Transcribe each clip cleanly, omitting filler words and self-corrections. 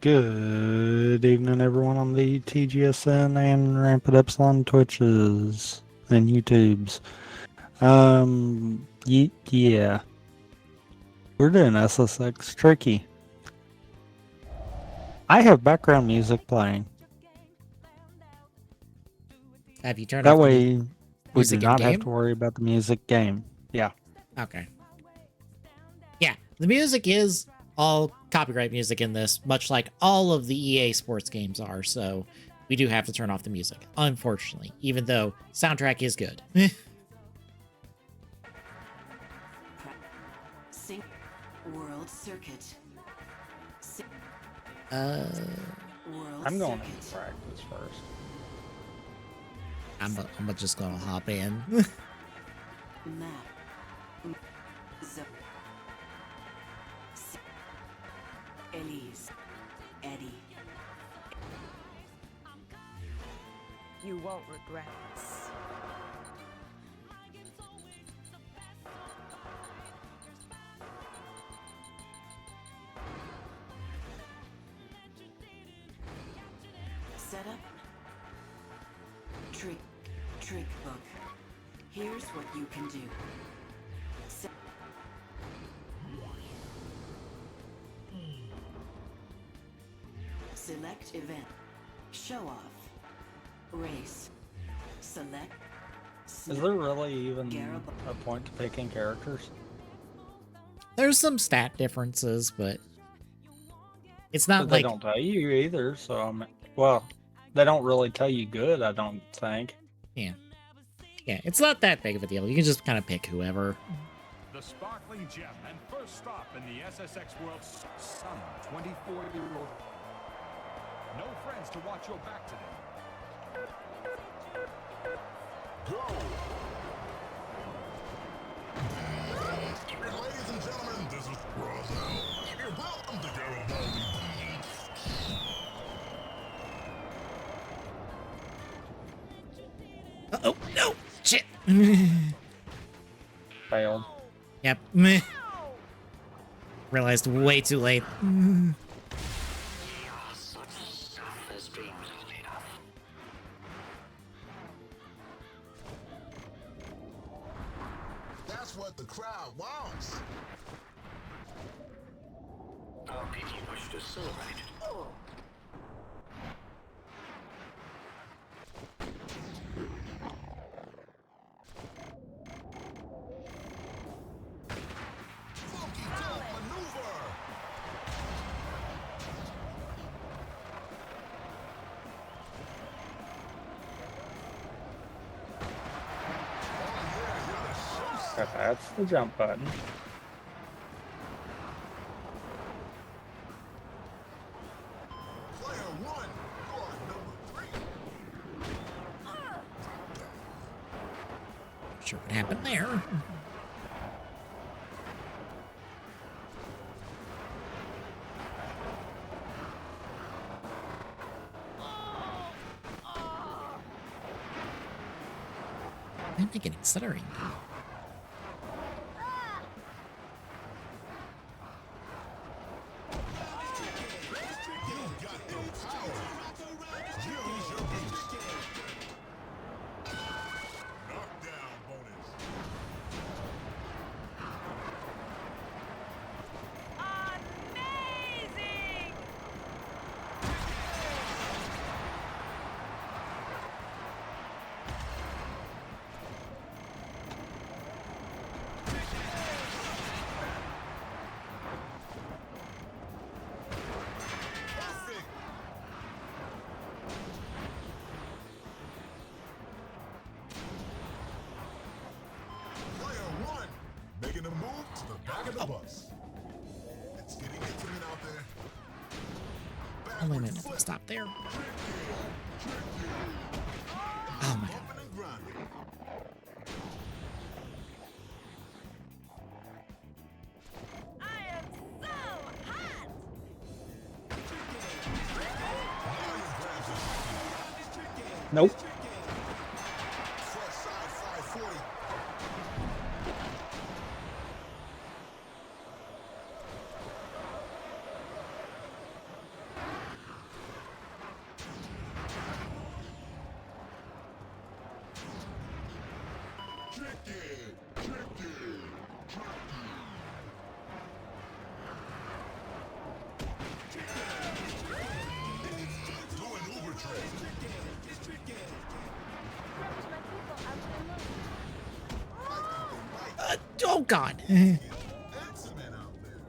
Good evening, everyone on the TGSN and RampantEpsilon Twitches and YouTubes. Yeah. We're doing SSX Tricky. I have background music playing. Have you turned That off way, the we do music not have in-game? to worry about the music game. Yeah. Okay. Yeah, the music is all copyright music in this, much like all of the EA sports games are, so we do have to turn off the music, unfortunately, even though soundtrack is good. Sync World Circuit. World I'm going Circuit. to practice first. I'm just gonna hop in. Map. Zone. Elise. Eddie. You won't regret this. Setup. Trick book. Here's what you can do. Select event. Show off. Race. Select. Is there really even a point to picking characters? There's some stat differences, but it's not But like... they don't tell you either, so well, they don't really tell you good, I don't think. Yeah, it's not that big of a deal. You can just kind of pick whoever. The sparkling gem and first stop in the SSX World, some 24-year-old. No friends to watch your back today. Go! Ladies and gentlemen, this is Roswell. You're welcome to Garibaldi. Uh-oh, no! Shit! Failed. Yep. Realized way too late. That's what the crowd wants. Our people wish to celebrate. Funky dog maneuver. That's the jump button. Player one, you're number 3. Sure what happened there. I'm not getting stuttering. Knockdown bonus. Amazing! to move to the back of the bus. It's getting intimate out there. Oh, wait a minute. Stop there. Oh my god. Bumping and grinding. I am so hot! Nope. Front side 540. Doing Uber trade. Oh god. Excellent out there.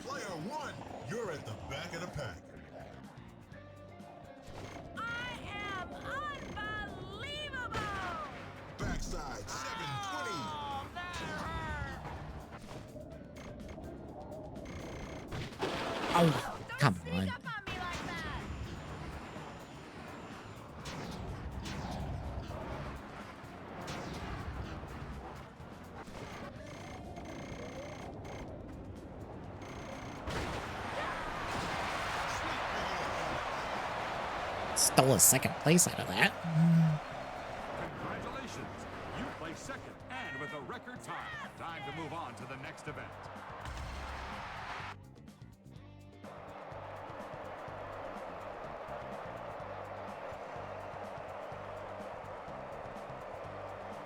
Player one, you're at the back of the pack. I am unbelievable! Backside 720. Oh, that hurt! Oh, come Sneak on. up on me like that! Stole a second place out of that. Congratulations. You placed second and with a record time. Time to move on to the next event.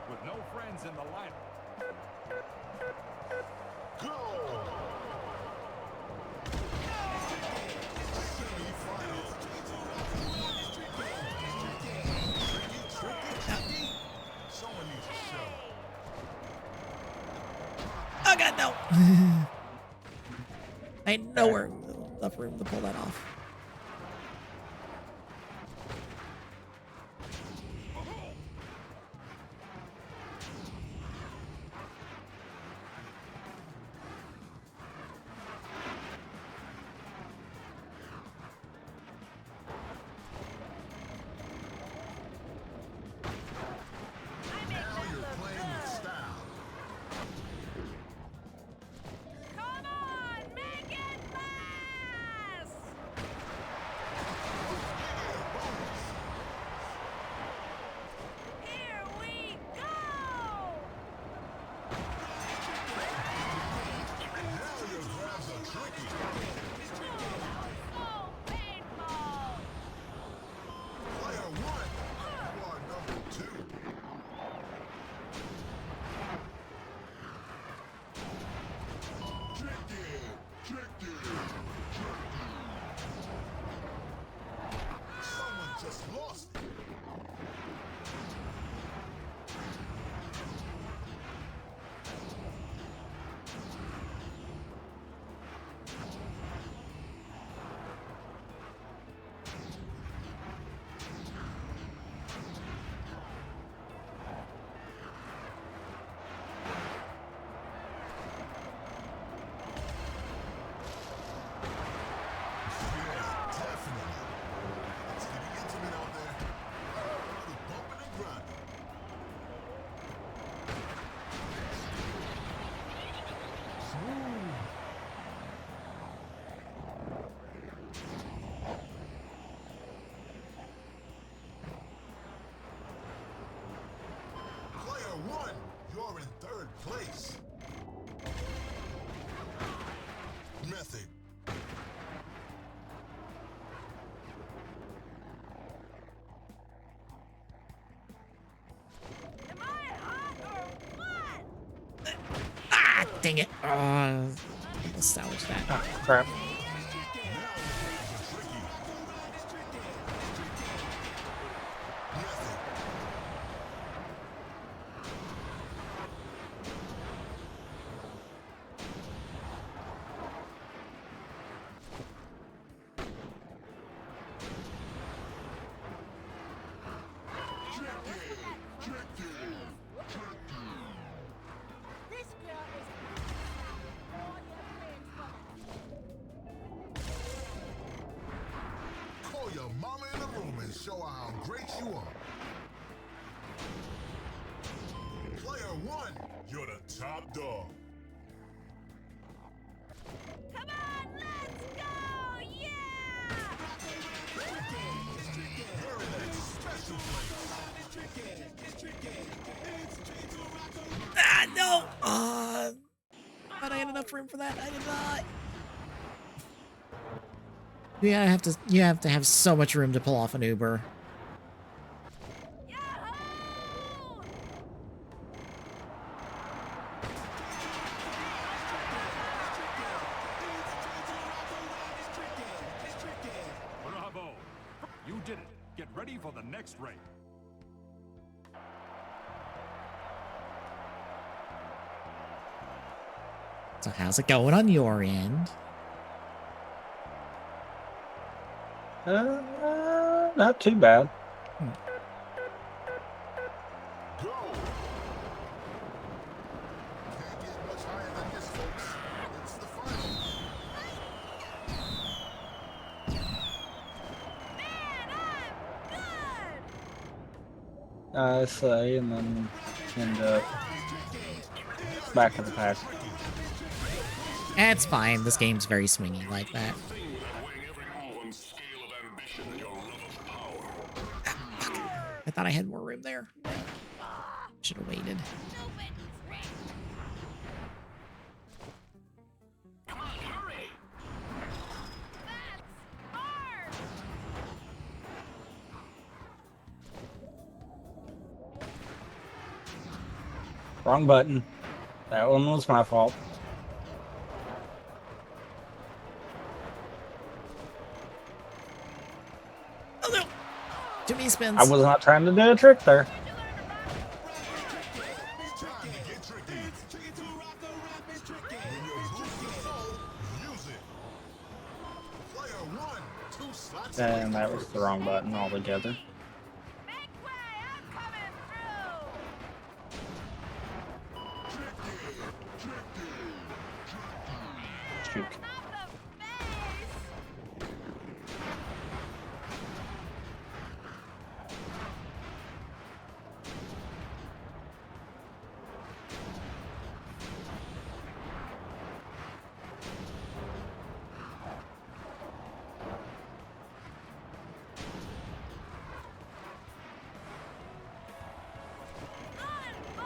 With no friends in the lineup. Someone needs to show. Oh god, no. I had nowhere enough room to pull that off. Now you're playing with style. Come on, make it last! Here we go! Now your grabs are tricky. So painful! Player one, you are number two. Someone just lost it. Yeah, definitely. It's getting intimate out there. A little bumping and grinding. Player one, you're in third place. Method. Am I hot or what? Ah, dang it. Let's salvage that. Ah, crap. Now you're tricky. Method. show her how great you are. Player one, you're the top dog. Come on, let's go! Yeah! You're in that special place. Ah, no! Thought I had enough room for that. I did not. You have to have so much room to pull off an Uber. Yahoo! Bravo! You did it. Get ready for the next race. So how's it going on your end? Not too bad. Go! Can't get much higher than this, folks. It's the final. Man, I'm good! I say, and then end up back of the pack. That's fine. This game's very swingy like that. Thing without weighing every move on scale of ambition and your love of power. I thought I had more room there. Should have waited. Stupid trick! Come on, hurry! That's hard! Wrong button. That one was my fault. Oh no! Too many spins. I was not trying to do a trick there. And that was the wrong button altogether. Make way! I'm coming through! Shoot. Not the face!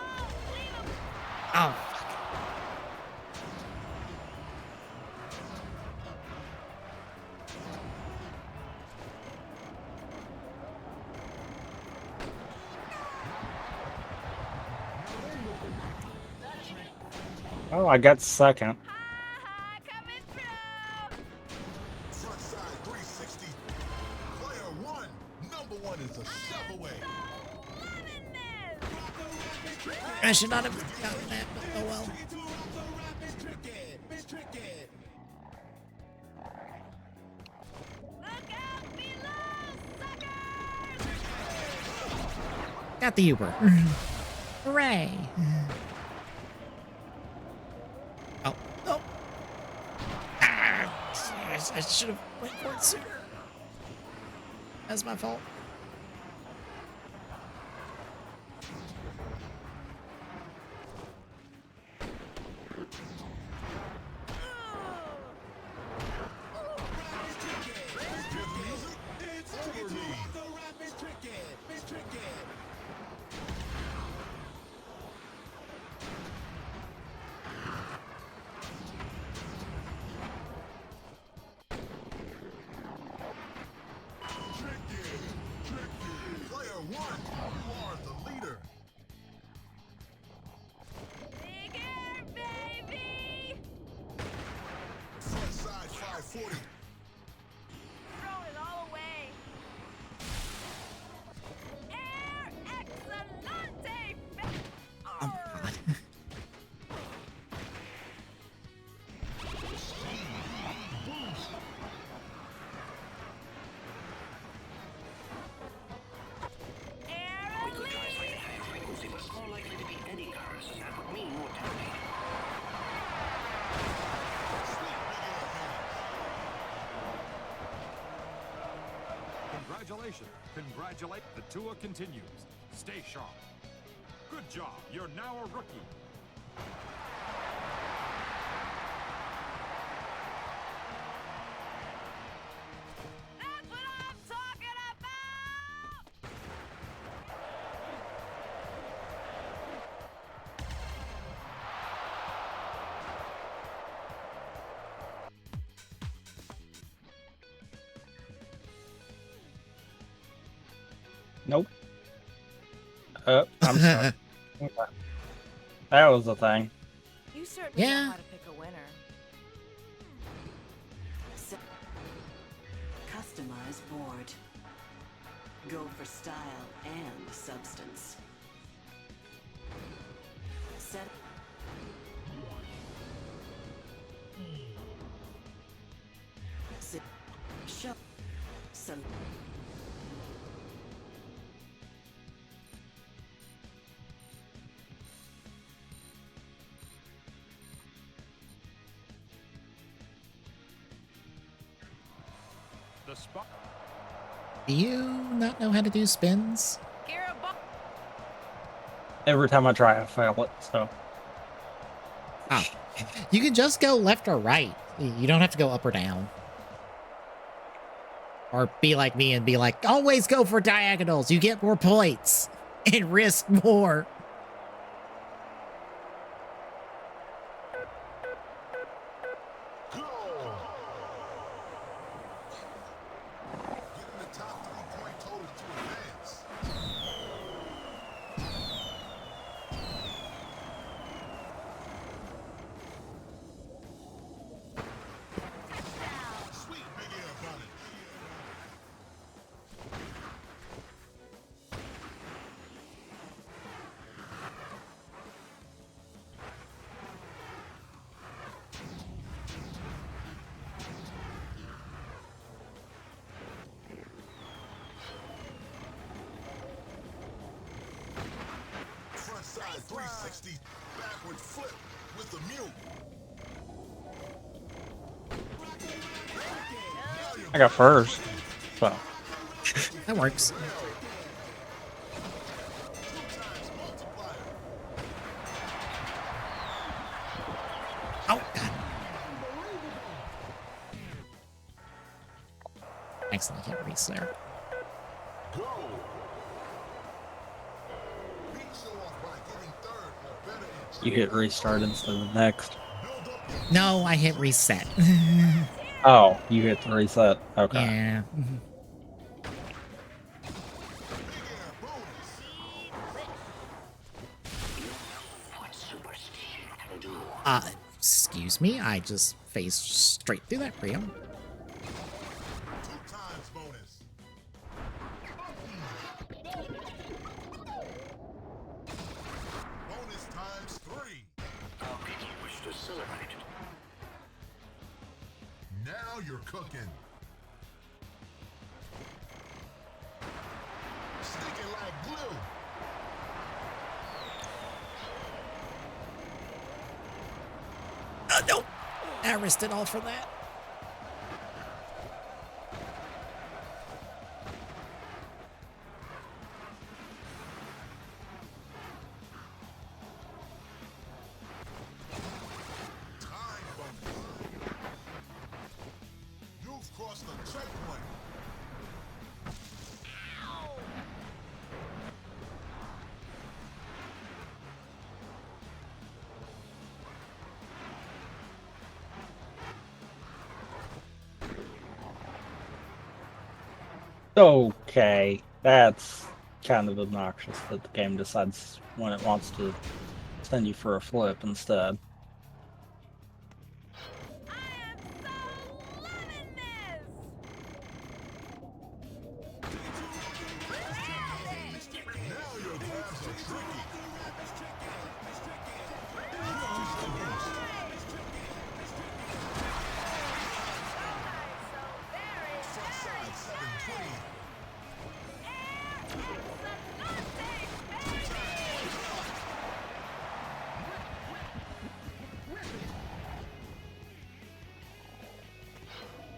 Unbelievable! Oh, Oh, I got second. Ha-ha, coming through! Front side 360. Player one, number one is a shove away. Loving this! I should not have gotten that, but oh well. Look out below, suckers! Got the Uber. Hooray! Oh, no! Ah, I should have went for it sooner. That's my fault. Congratulations. Congratulate. The tour continues. Stay sharp. Good job. You're now a rookie. That's what I'm talking about! Nope. I'm sorry. Okay. That was the thing. You certainly Yeah. know how to pick a winner. Customize board. Go for style and substance. Set. Show. Some. The spot. Do you not know how to do spins? Here a bu- Every time I try, I fail it. So Oh, you can just go left or right. You don't have to go up or down. Or be like me and be like, always go for diagonals. You get more points and risk more. Getting the top 3-point total to advance. Sweet big air bunny. Front side 360 backward flip with the mute. I got first. So That works. Oh, God. Excellent hit Reese there. Go. Beat show off by getting third or better in you hit restart instead of next. build up your No, I hit reset. Oh, you hit the reset. Okay. Yeah. big air bonus. Excuse me. I just phased straight through that, Rio. 2 times bonus. Bonus times 3. How could you wish to celebrate? Now you're cooking. Sticking like glue. No. I risked it all for that. Time bonus. You've crossed the checkpoint. Okay, that's kind of obnoxious that the game decides when it wants to send you for a flip instead. I am so loving this! Now your grabs are tricky. Front side 720.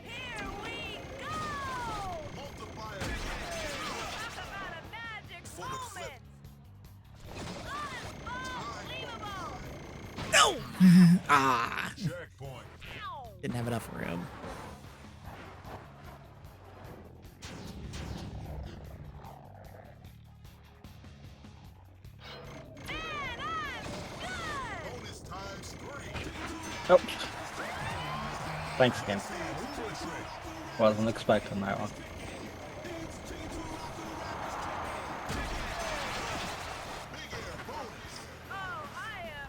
Here we go! Multiplier Ah, Checkpoint. didn't have enough room. Bonus times 3. Oh. Thanks again. Wasn't expecting that one. Big air bonus. Oh, I am.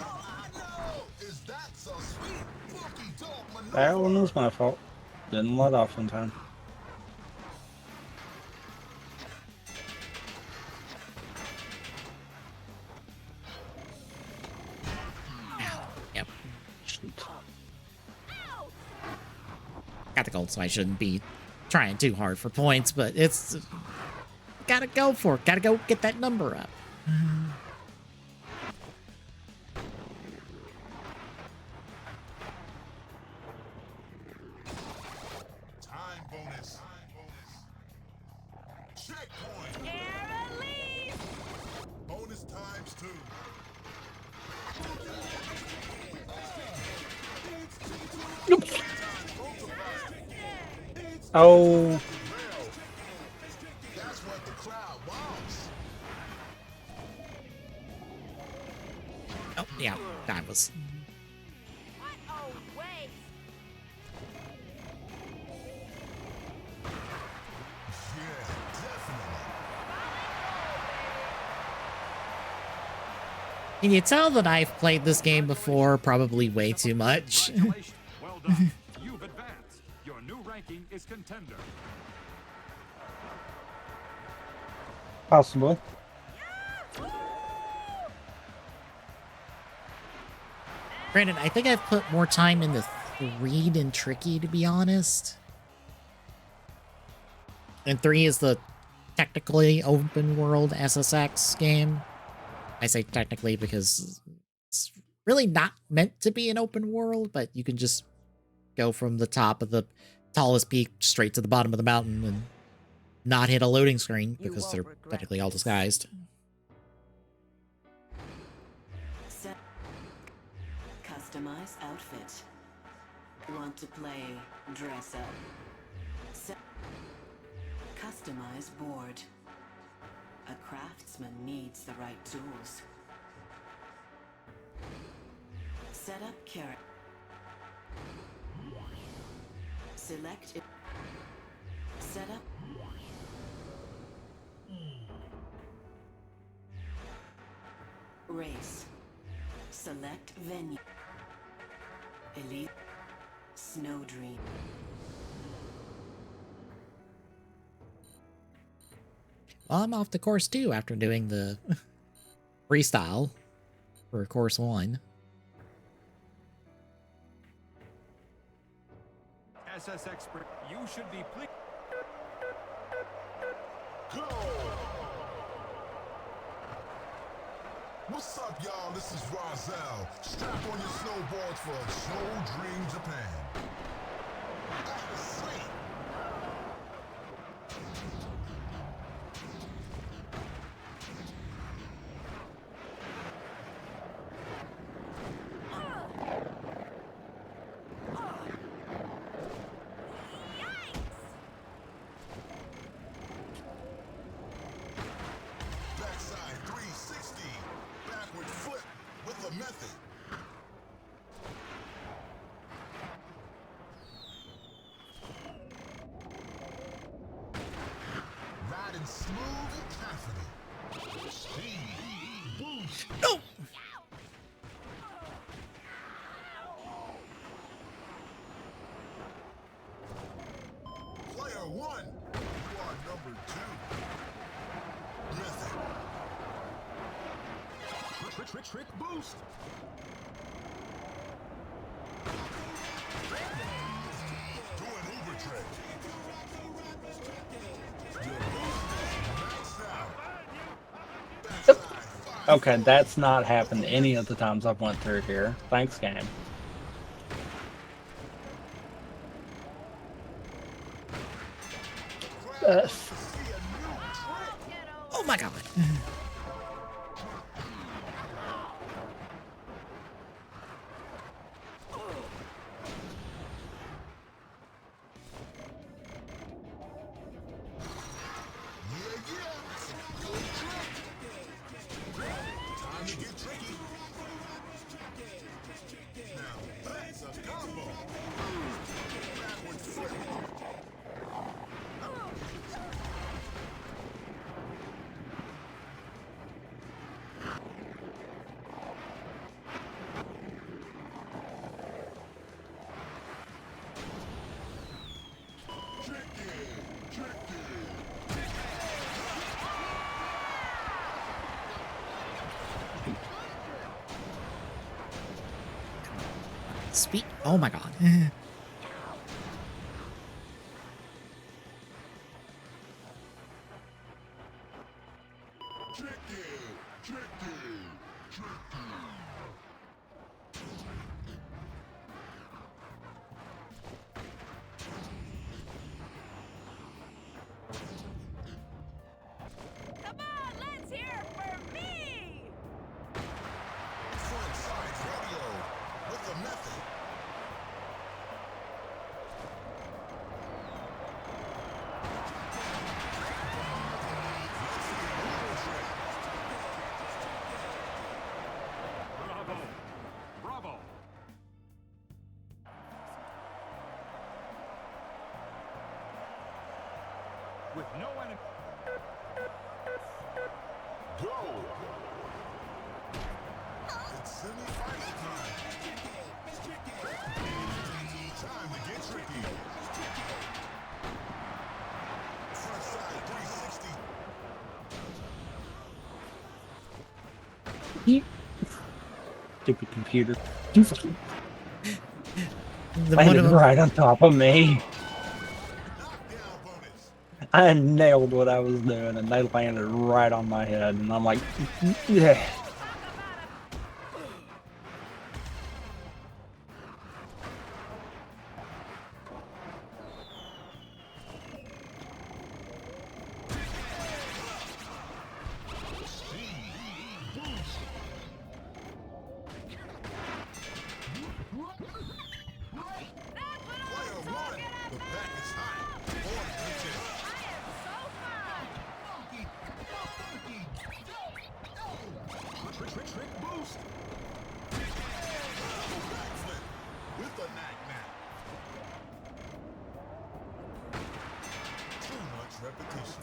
Oh, I know. Is that so sweet? Funky dog maneuver. That one was my fault. Didn't let off in time. Yep. Shoot. Got the gold, so I shouldn't be trying too hard for points, but it's gotta go for it. Gotta go get that number up. Time bonus. Checkpoint. Air release. Bonus times 2. Oh, That's what the crowd wants. Oh, yeah, that was. What a waste. Yeah, definitely. Can you tell that I've played this game before? Probably way too much. Congratulations. Well done. You've advanced. Your new ranking is contender. possibly. Granted, I think I've put more time into 3 than Tricky, to be honest. And 3 is the technically open world SSX game. I say technically because it's really not meant to be an open world, but you can just go from the top of the tallest peak straight to the bottom of the mountain and not hit a loading screen You because won't they're regret technically all this. disguised. Set. Customize outfit. Want to play dress up? Set. Customize board. A craftsman needs the right tools. Set up character. Select it. Set up. Race. Select venue. Elite. Snow Dream. Well, I'm off to course 2 after doing the freestyle for course 1. SSX, you should be pleased. Go! What's up, y'all? This is Rozelle. Strap on your snowboards for Snow Dream Japan. Out of sight. Backside 360. Backward flip with a method. Riding smooth and confident. Speed. Boost. No! Player 1. You are number 2. Method. Trick, boost. Doing Uber trick. Your boost is maxed out. Backside 5. Okay, that's not happened any of the times I've went through here. Thanks, game. Grab to see a new trick. Get over Oh, my god. Time to get tricky. Now that's a combo. Backward flip. Speed. Oh my god. Come on, let's hear it for me! Front side rodeo with a method. Bravo. Bravo. With no enemy. Go! It's semi-final time. Time to get tricky. Front side 360. Stupid computer. You fucking The one landed of right on top of me. Knockdown bonus. I nailed what I was doing, and they landed right on my head, and I'm like, yeah. Player one. The back is hot. Forward pitches. Trick boost. Backflip with a knack. Too much repetition.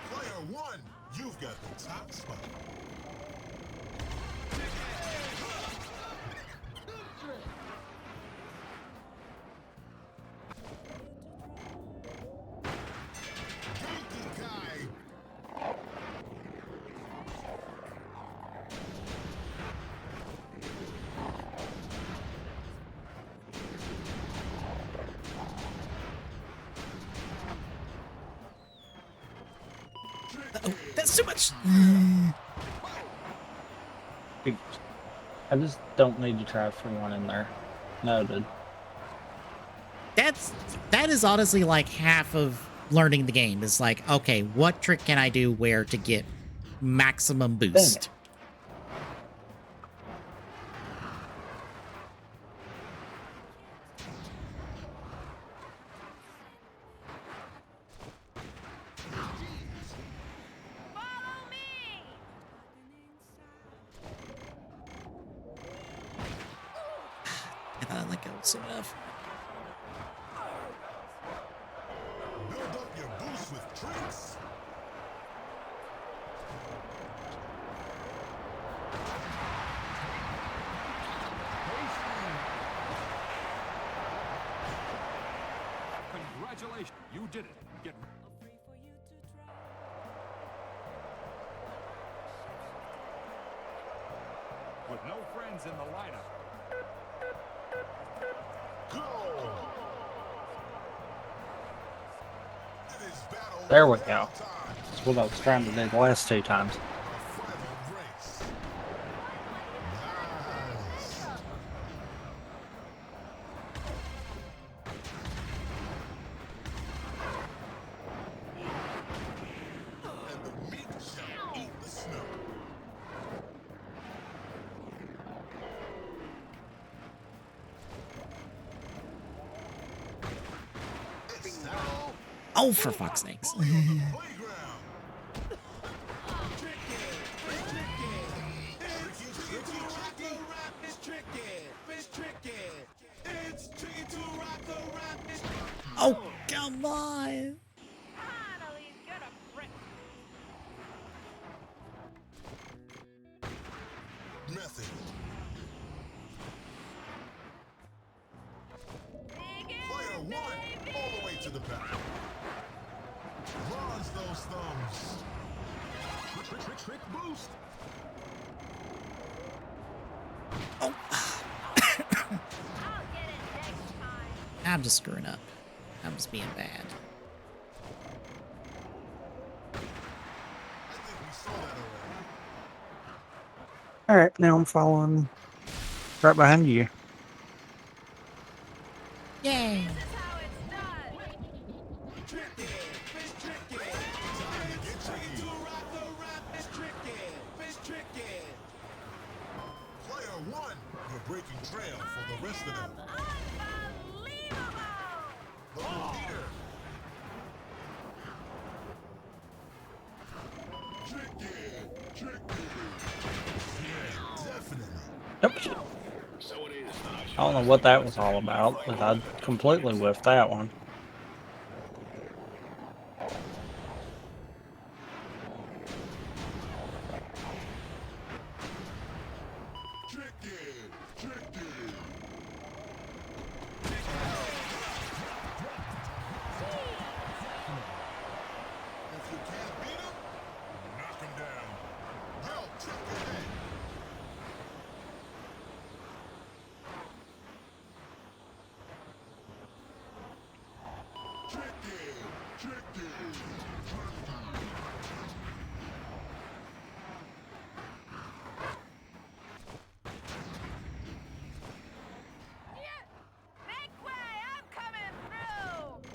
Player one, you've got the top spot. Genki Kai. oh, that's too much. I just don't need to try for one in there. Noted. That is honestly like half of learning the game. Is like, okay, what trick can I do where to get maximum boost? Follow me! I thought I let go soon enough. Build up your boost with tricks. Congratulations. You did it. Get with no friends in the lineup. Go! It is battle There we go. time. That's what I was trying to do the last two times. Final race. Nice. And the meat shall eat the snow. It's now Oh, for fuck's sakes. playground. Oh, come on. Finally, get a brick. Method. Player one, all the way to the back. Bronze those thumbs. Trick boost. I'll get it next time. I'm just screwing up. I'm just being bad. I think we saw that already. All right, now I'm following right behind you. Yay. This is how it's done. Player one, you're breaking trail for the rest of them. Unbelievable! The leader. Yeah, definitely. Yep. So it is that I I shall don't know what that was all about, but I completely whiffed that one. If you can't beat him, knock him down. Yo, check your head. Make way! I'm coming through!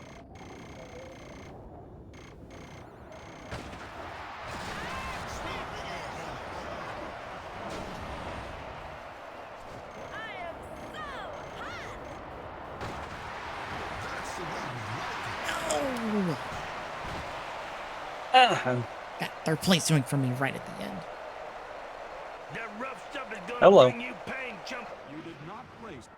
I am so hot! That's the way we like it. Oh. Ah, Got third place doing for me right at the end. That rough stuff is gonna Hello. bring you pain, chump. You did not place.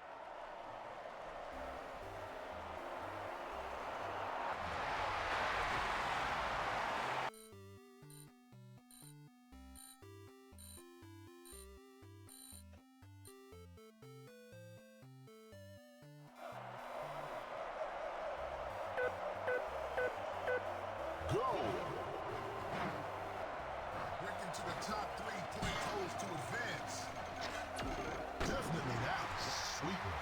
Go! Breaking to the top 3 point totals to advance. Definitely that was a sweeper.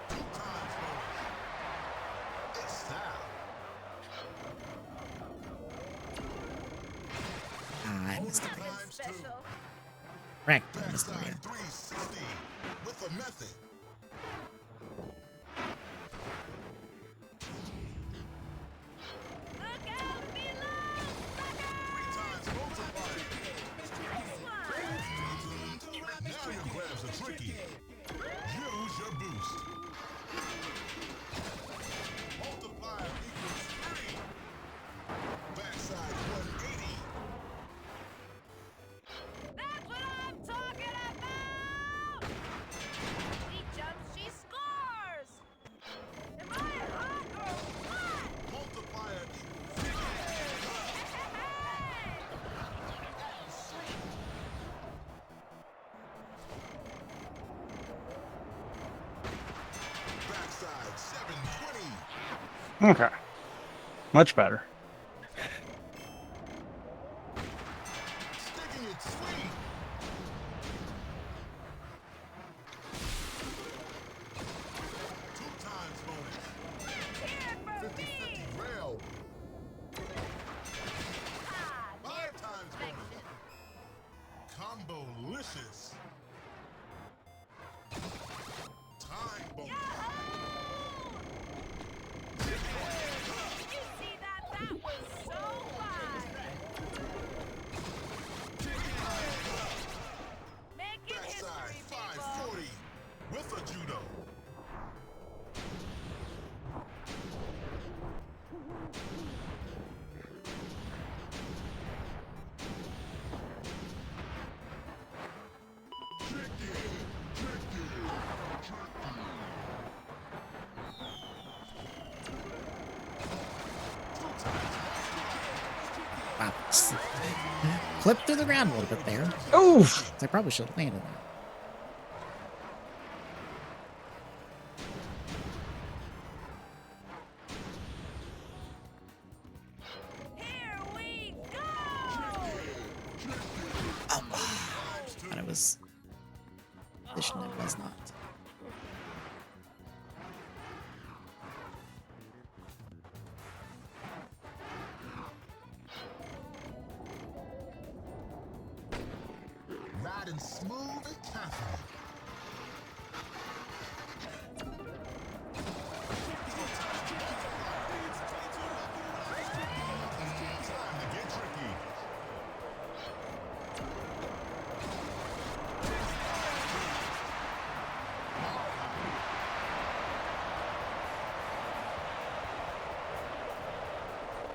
2 times bonus. It's style. Ah, I missed it. Nothing Times 2. special. Correct. I missed it again. Backside 360 with a method. Look out below, 3 times multiplier. Now your grabs are tricky. Use your boost. Multiplier equals 3. Backside 180. That's what I'm talking about! He jumps, she scores! Am I hot or what? Multiplier equals 3. Backside 720. okay. Much better. Sticking it sweet. Two times bonus. Here for 50-50 me! rail. Backside 540 with a judo. Wow. Clipped through the ground a little bit there. Oof! I probably should have landed that. Here we go! And it was position it was not. Riding smooth and confident. Time to get tricky.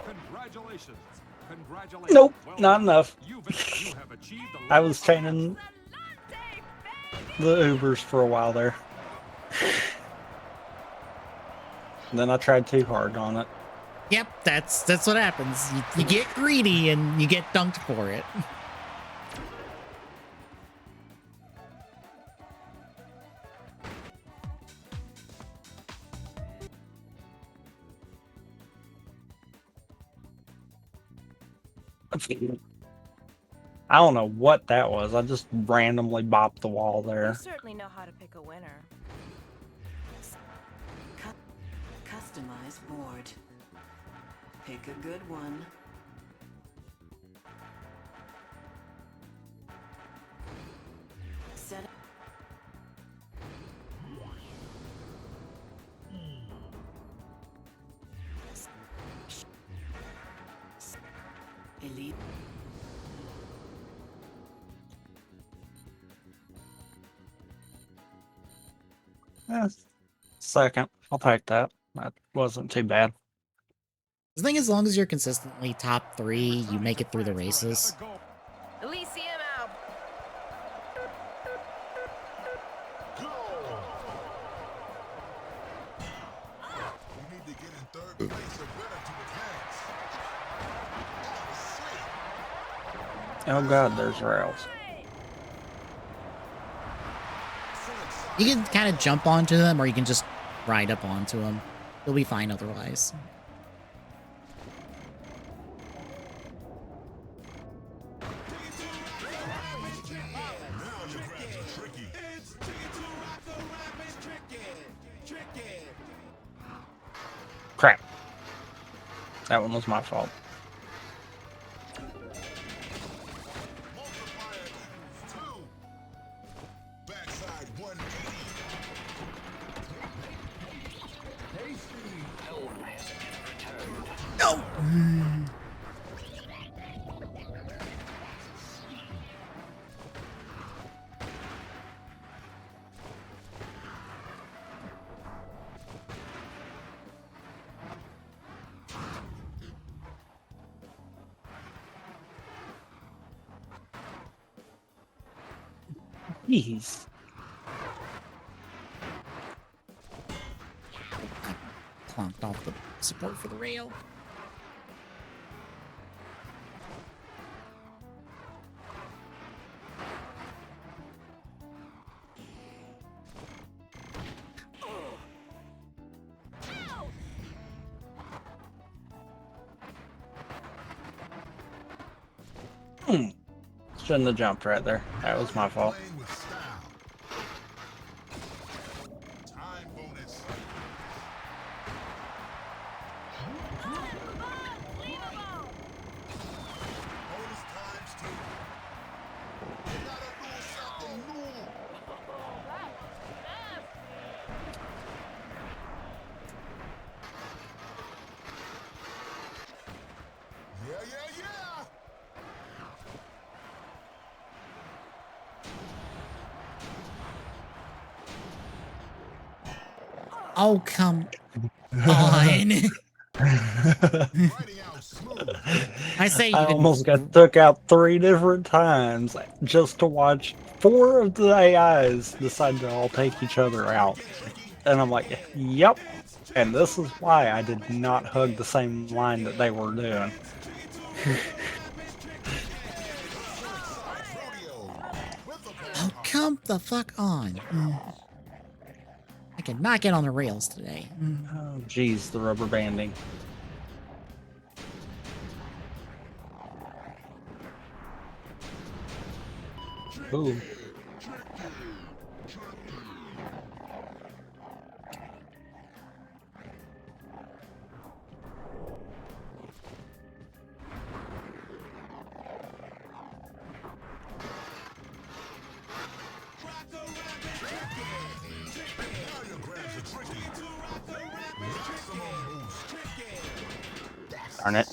Congratulations. Congratulations. Nope, Well not done. enough. You have achieved the I was chaining Salante, baby! the Ubers for a while there. And then I tried too hard on it. Yep, that's what happens. You get greedy and you get dunked for it. I don't know what that was. I just randomly bopped the wall You there. certainly know how to pick a winner. Customize board. Pick a good one. Set Elite. Yeah, second. I'll take that. That wasn't too bad. The thing is, as long as you're consistently top 3, you make it through the races. Elysium out. You need to get in third place or better to advance. That was sweet. Oh god, there's rails. You can kind of jump onto them, or you can just ride up onto them. You'll be fine otherwise. Now you're grabbing tricky. Crap. That one was my fault. Multiplier equals 2. Backside 180. Jeez. Clonked off the support for the rail. Shouldn't have jumped right there. That was my fault. Playing with style. Time bonus. Bonus times 2. You gotta do something new. Yeah, yeah, yeah. Oh, come on. Riding out smooth. I say you I can. almost got took out 3 different times just to watch 4 of the AIs decide to all take each other out. And I'm like, yep. And this is why I did not hug the same line that they were doing. Oh, come the fuck on. I cannot get on the rails today. Oh, geez, the rubber banding. Ooh. Darn it.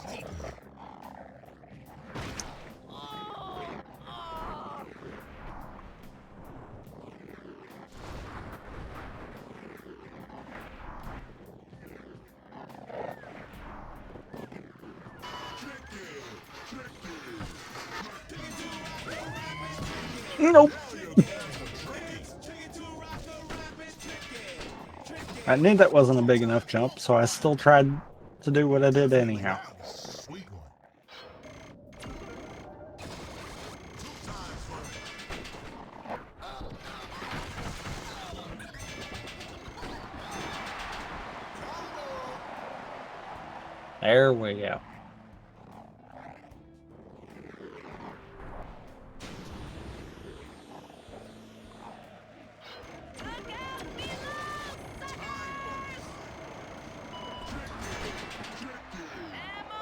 Nope. I knew that wasn't a big enough jump, so I still tried to do what I did anyhow. Sweet one. There we go.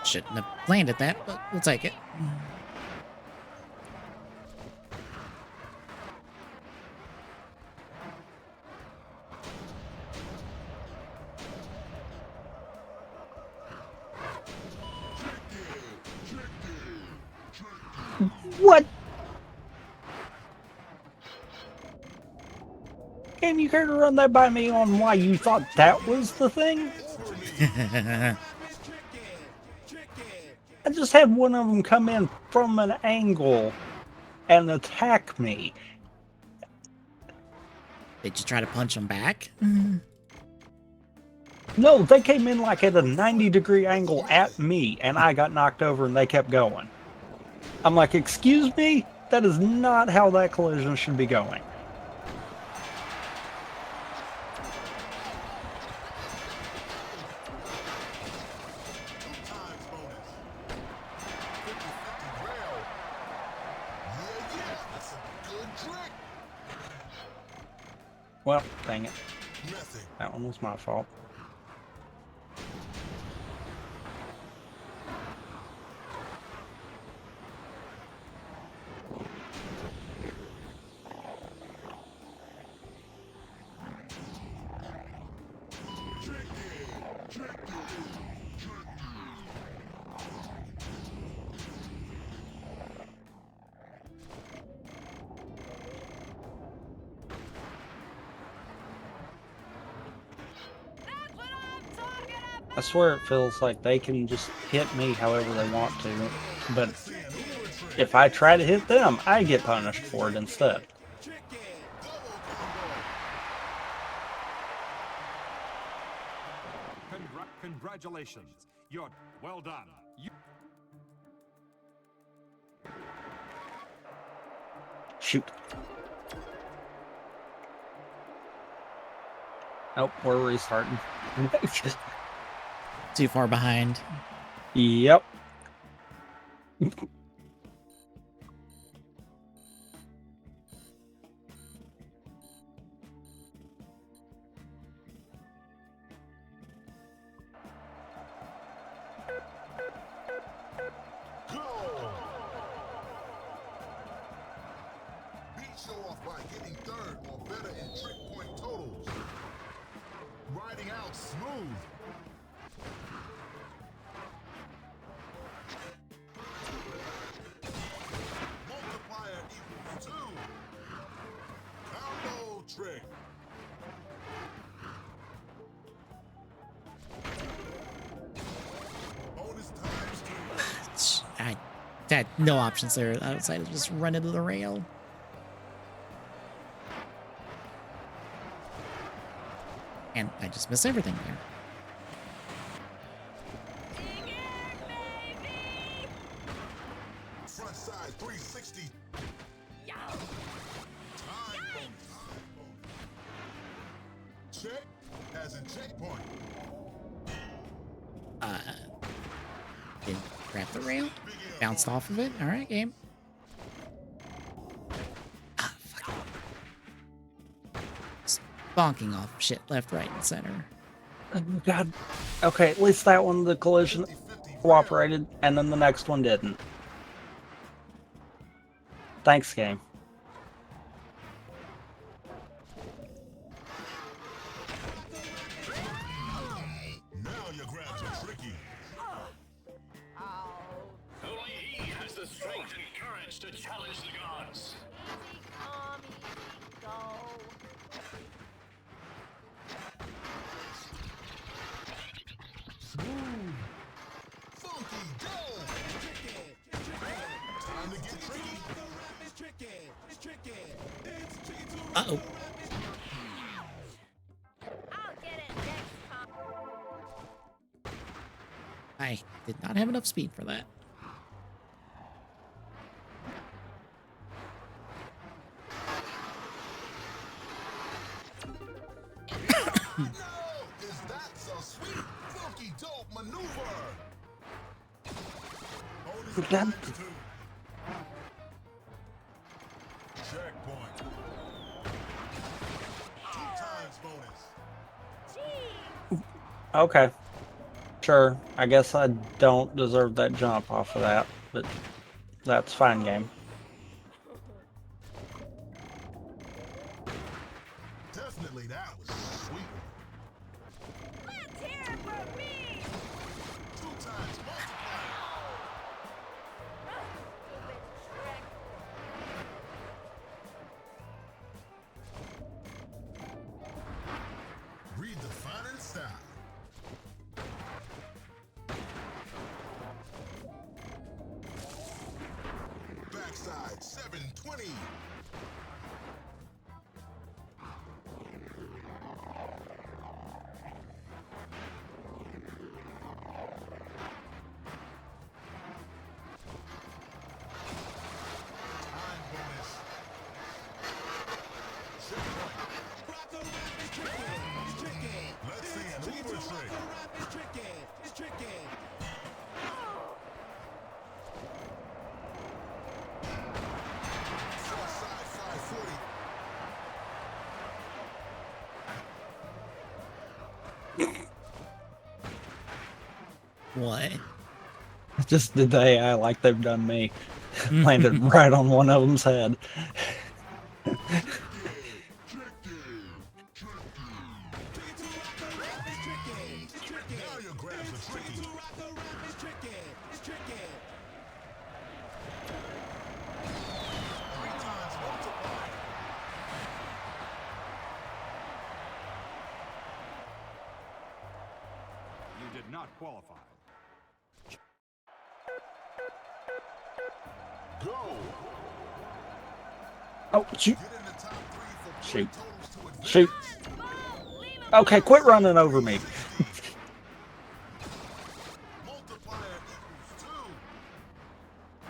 Shouldn't have landed that, but we'll take it. What? Can you care to run that by me on why you thought that was the thing? I just had one of them come in from an angle and attack me. Did you try to punch him back? No, they came in like at a 90-degree angle at me, and I got knocked over and they kept going. I'm like, excuse me? That is not how that collision should be going. Well, dang it. That one was my fault. I swear it feels like they can just hit me however they want to, but if I try to hit them, I get punished for it instead. Congratulations. You're well done. Shoot. Nope, we're restarting. Too far behind. Yep. Show off by getting third or better in trick point totals. Riding out smooth. Multiplier equals 2. Combo trick. I had no options there. I decided to just run into the rail. And I just missed everything there. Front side 360. Time bonus. Check as in checkpoint. Didn't grab the rail. Bounced off of it. All right, game. Ah, fuck. Just bonking off shit left, right, and center. Oh, God. Okay, at least that one, the collision cooperated, and then the next one didn't. Thanks, game. Now your grabs are tricky. Only he has the strength and courage to challenge the gods. Easy come, easy go. Funky Joe. Time to get tricky. Uh-oh. I'll get it next time. I did not have enough speed for that. No! Is that so sweet? Funky dope maneuver. Bonus Damn. times 2. Checkpoint. 2 times bonus. Okay. Sure. I guess I don't deserve that jump off of that, but that's fine, game. Definitely that was sweet. Let's hear it for me. 2 times multiplier. Stupid Shrek. Redefining style. Backside 720. Time bonus. Let's see an Uber trick. Front side 540. What? Just did the AI like they've done me. Landed right on one of them's head. Now your grabs are tricky. Three times multiplier. You did not qualify. Go. Oh, shoot. Get in the top 3 for Shoot. totals to advance. Shoot. Leave him Okay, quit running over me. Multiplier equals 2.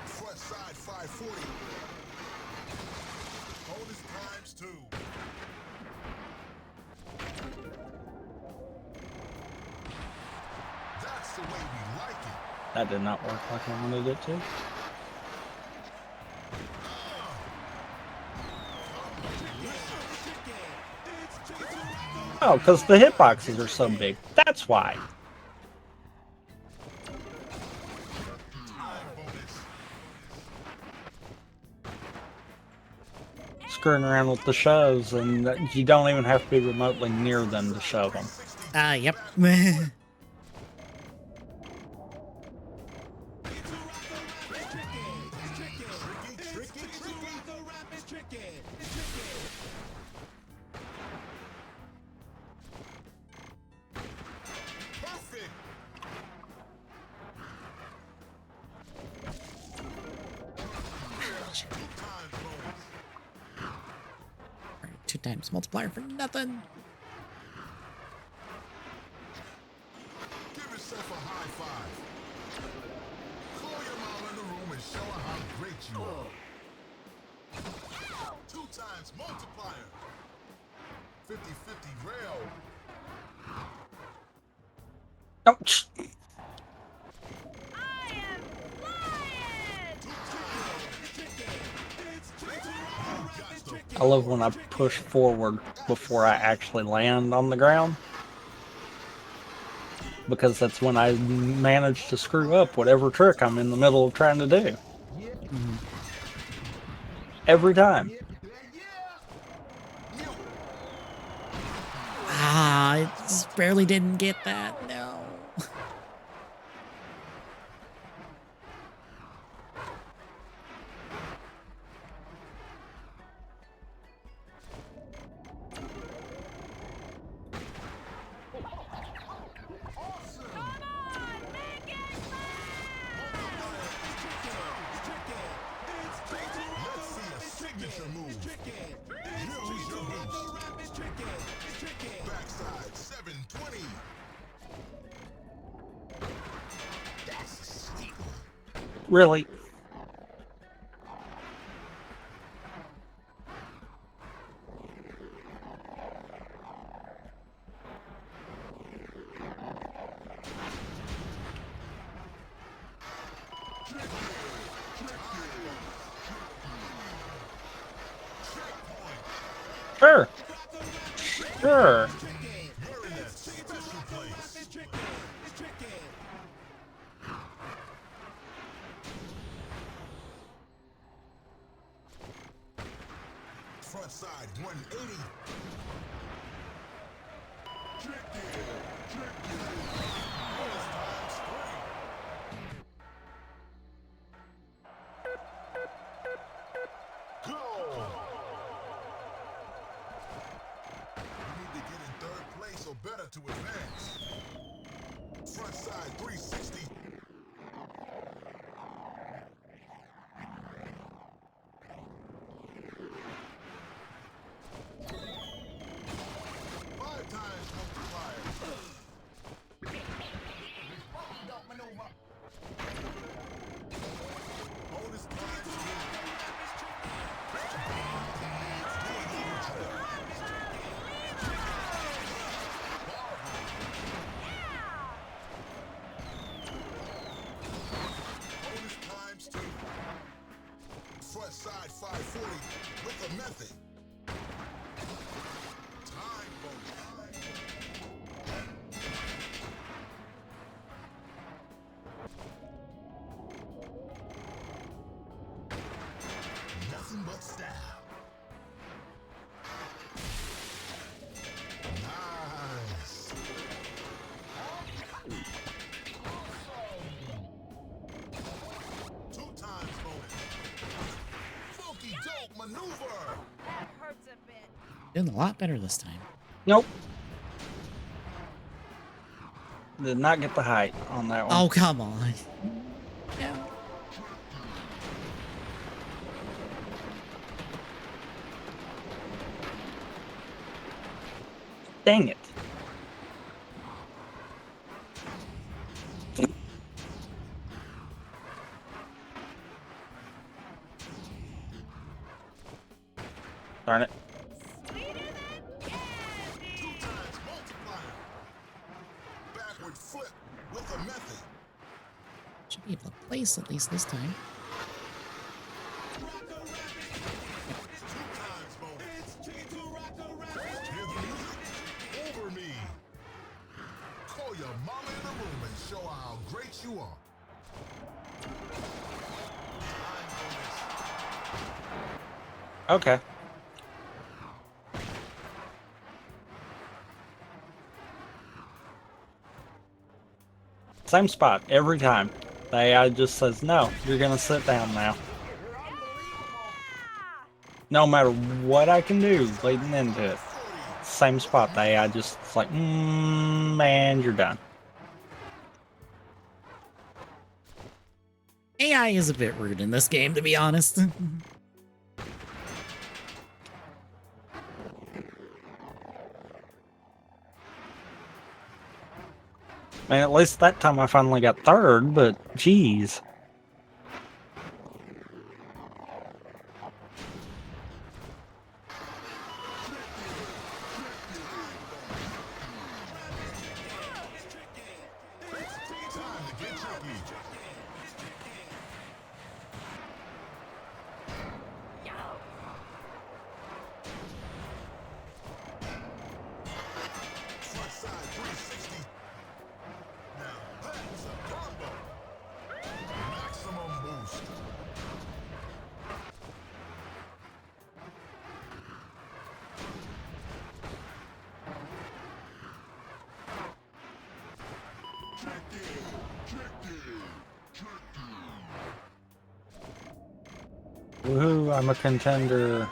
Front side 540. Bonus times 2. That's the way we like it. That did not work like I wanted it to. Oh, because the hitboxes are so big. That's why. Time bonus. Screwing around with the shows, and you don't even have to be remotely near them to show them. Yep. Perfect. times multiplier for nothing. Give yourself a high five. Call your mom in the room and show her how great you are. 2 times multiplier. 50-50 rail. Ouch. I am flying! I love when I push forward before I actually land on the ground, because that's when I manage to screw up whatever trick I'm in the middle of trying to do. Every time. Ah, I just barely didn't get that. No. Let's see a signature move. Use your boost. Backside 720. That's a sweet one. Really? Sure. Sure. You're in that special place. Front side 180. Bonus times 3. Go! You need to get in 3rd place or better to advance. Front side 360. Five times multiplier. Bonus times 2. Bonus times 2. Front side 540 with a method. Time bonus. Nothing but style. Nice. 2 times bonus. Funky dope maneuver. That hurts a bit. Doing a lot better this time. Nope. Did not get the height on that one. Oh, come on. No. Dang it. Darn it. Sweeter than candy! 2 times multiplier. Backward flip with a method. Should be able to place at least this time. 2 times bonus. Hear the music? Over me. Call your mama in the room and show her how great you are. Time bonus. Okay. Same spot every time. The AI just says, no, you're gonna sit down now. No matter what I can do leading into it. Same spot. The AI just is like, man, you're done. AI is a bit rude in this game, to be honest. I mean, at least that time I finally got third, but geez. Woohoo, I'm a contender.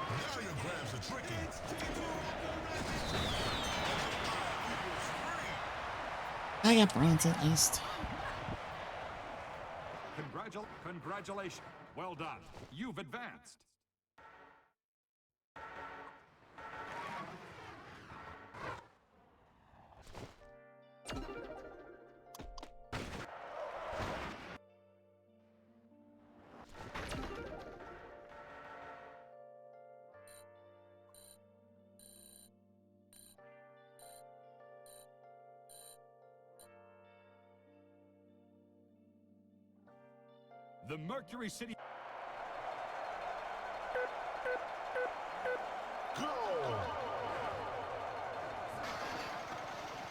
I got bronze at least. Congratulations. Well done. You've advanced. The Mercury City. Go!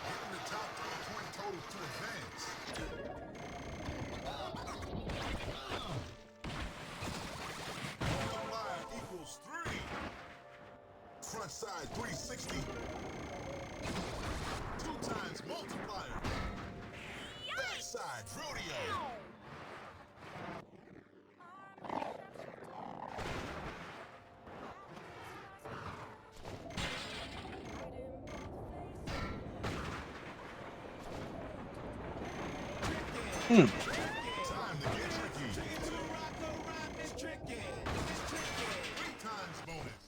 Getting the top 3-point total to advance. Multiplier equals 3. Front side 360. 2 times multiplier. Back side rodeo. Time to get tricky. 3 times bonus.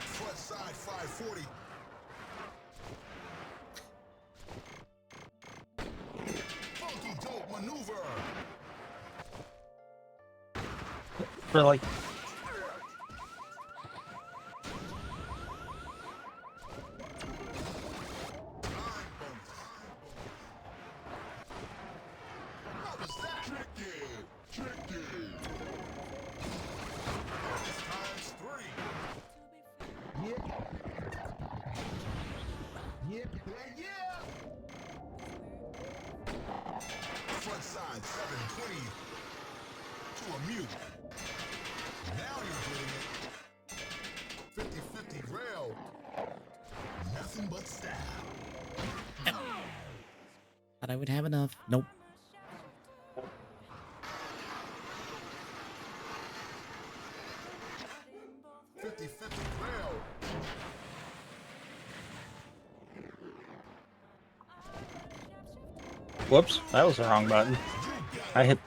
Front side 540. Funky dope maneuver. Really? Front side 720 to a mute. Now you're getting it. 50-50 rail. Nothing but style. Thought I would have enough. Nope. 50-50 rail. Whoops, that was the wrong button. I hit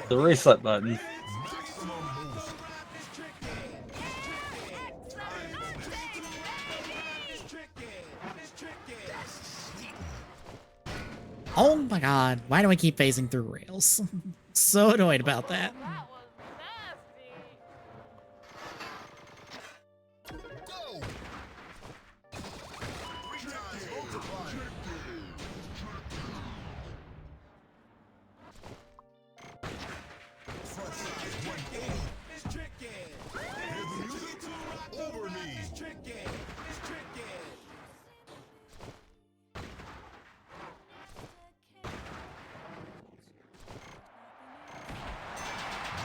the reset button. Maximum boost. Oh my god. Why do I keep phasing through rails? So annoyed about that. That was nasty. Go! 3 times multiplier. Front side 180. Hear the music? Over me.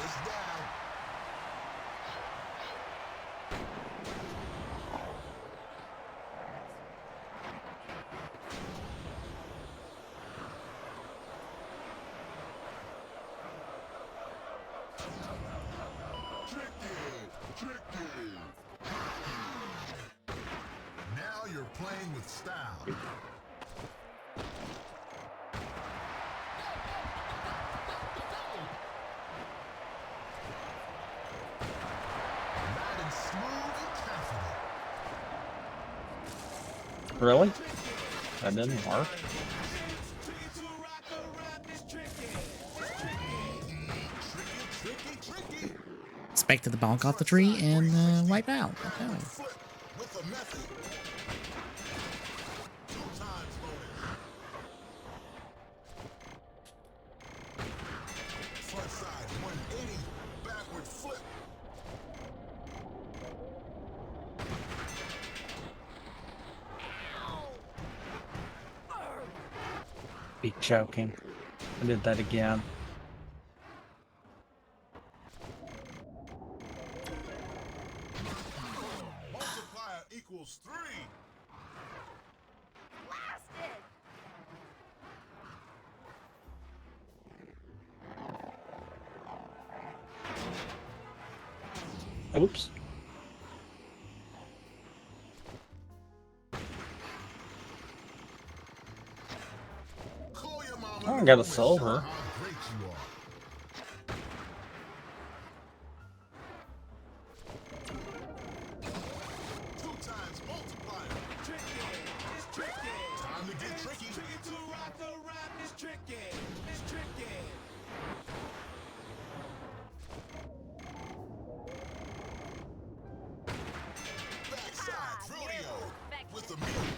This down. Now you're playing with style. Nice and smooth and Really? That didn't work. Expected the bonk off the tree and wipe out. Okay. With a method. 2 times bonus. Front side 180. Backward flip. Be choking. I did that again. Multiplier equals 3. Blasted! Oops. Call your mama Oh, I in the got a room and show silver. her how great you are. 2 times multiplier. Tricky. It's tricky. Time to get tricky. Tricky to rock the rap. It's tricky. It's tricky. Backside rodeo with the meat.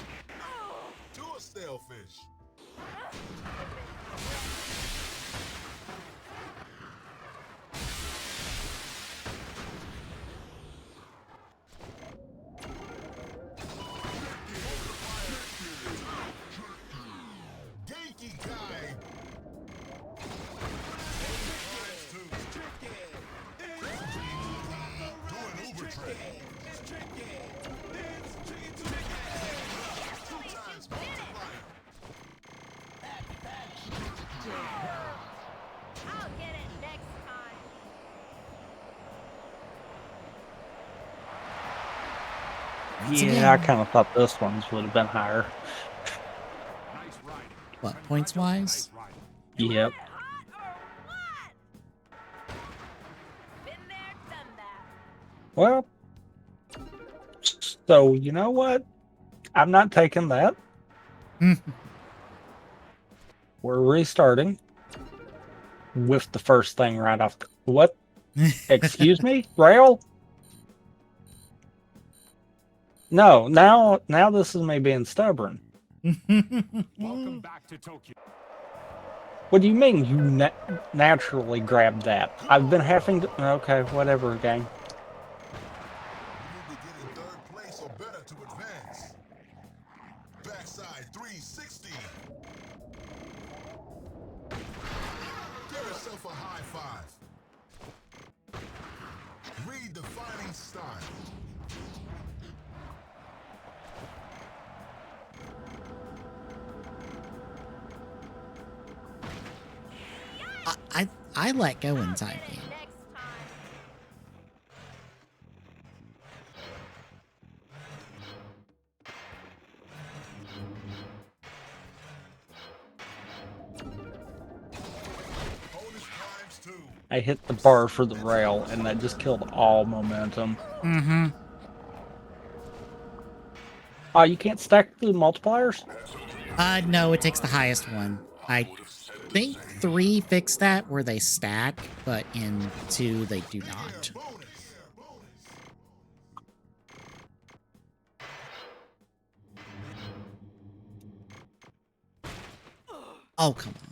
To a sailfish. Genki guy. Doing Uber trick. It's tricky. It's tricky to make it. 2 times multiplier. I'll get it next time. Yeah, I kind of thought this one's would have been higher. Nice riding. What, points wise? Nice riding. Yep. Hot or what? Been there, done that. Well, so you know what? I'm not taking that. We're restarting with the first thing right off. What? Excuse me? Rail? No, now this is me being stubborn. Welcome back to Tokyo. What do you mean you naturally grabbed that? I've been having to... Okay, whatever, gang. You need to get in 3rd place or better to advance. Backside 360. Give yourself a high five. Redefining style. I let go in time game. Next time. Bonus times 2. I hit the bar for the rail, and that just killed all momentum. Mm-hmm. Oh, you can't stack the multipliers? No, it takes the highest one. I think 3 fixed that where they stack, but in 2 they do not. Bonus. Oh, come on.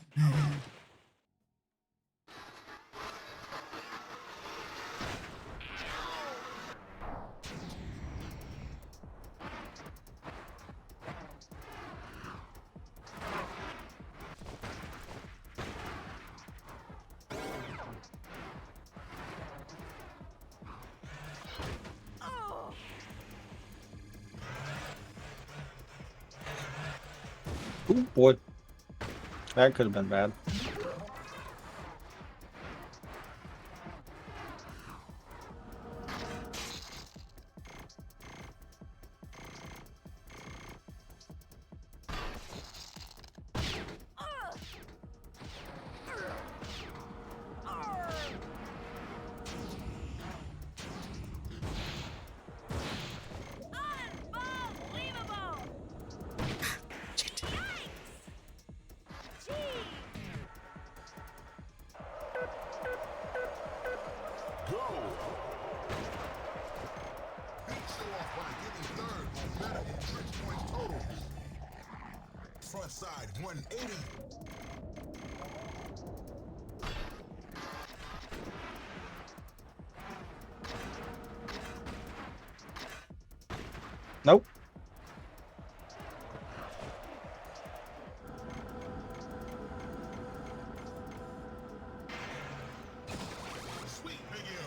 Ooh, boy. That could have been bad. Unbelievable! Front side 180. Nope. Sweet big air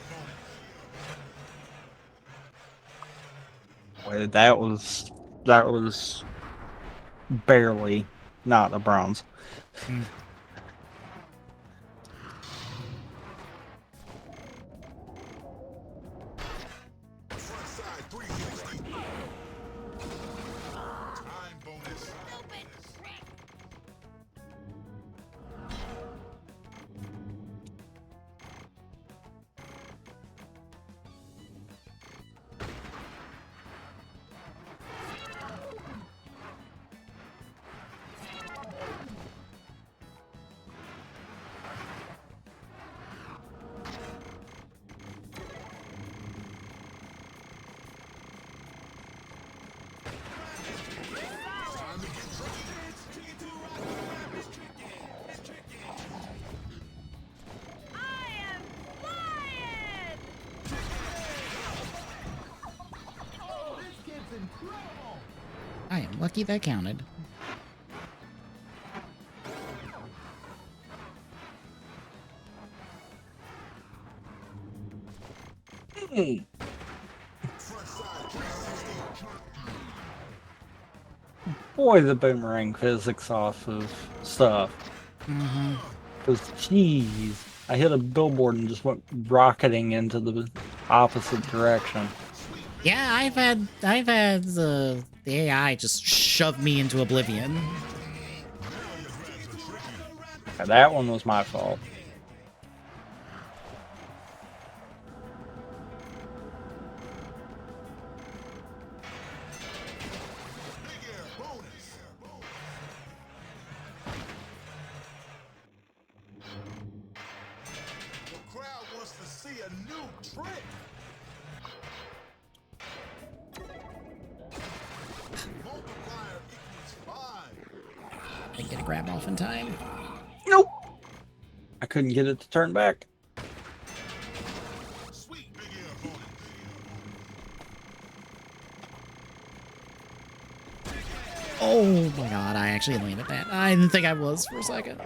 bonus. Wait, that was barely not a bronze. Mm. Front side 360. Time bonus. Time to get tricky. I am flying! I am lucky that counted. Front side 360. Boy, the boomerang physics off of stuff. Mm-hmm. Because, jeez, I hit a billboard and just went rocketing into the opposite direction. Yeah, I've had the AI just shove me into oblivion. Now, that one was my fault. Big air bonus. The crowd wants to see a new trick. Multiplier equals 5. Didn't get a grab off in time. Nope. I couldn't get it to turn back. Sweet big air bonus. Oh my god, I actually landed that. I didn't think I was for a second.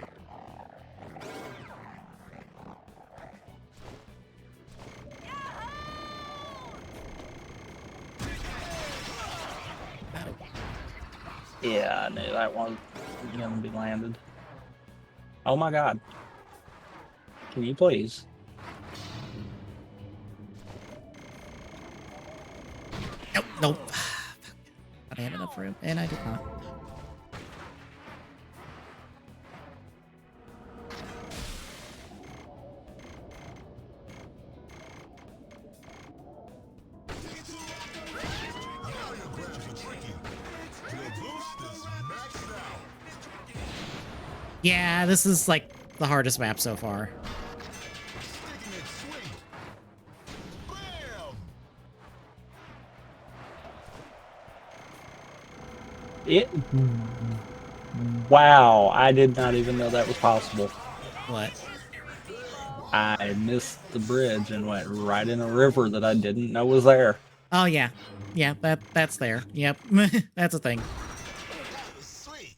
Yeah, I knew that one was going to be landed. Oh my god. Can you please? Nope, nope. But I have enough room, and I did not. Now your grabs are tricky. Your boost is maxed out. Yeah, this is like the hardest map so far. Sticking it sweet. Bam! It. Wow, I did not even know that was possible. What? I missed the bridge and went right in a river that I didn't know was there. Oh yeah, yeah, that's there. Yep, that's a thing. That was sweet.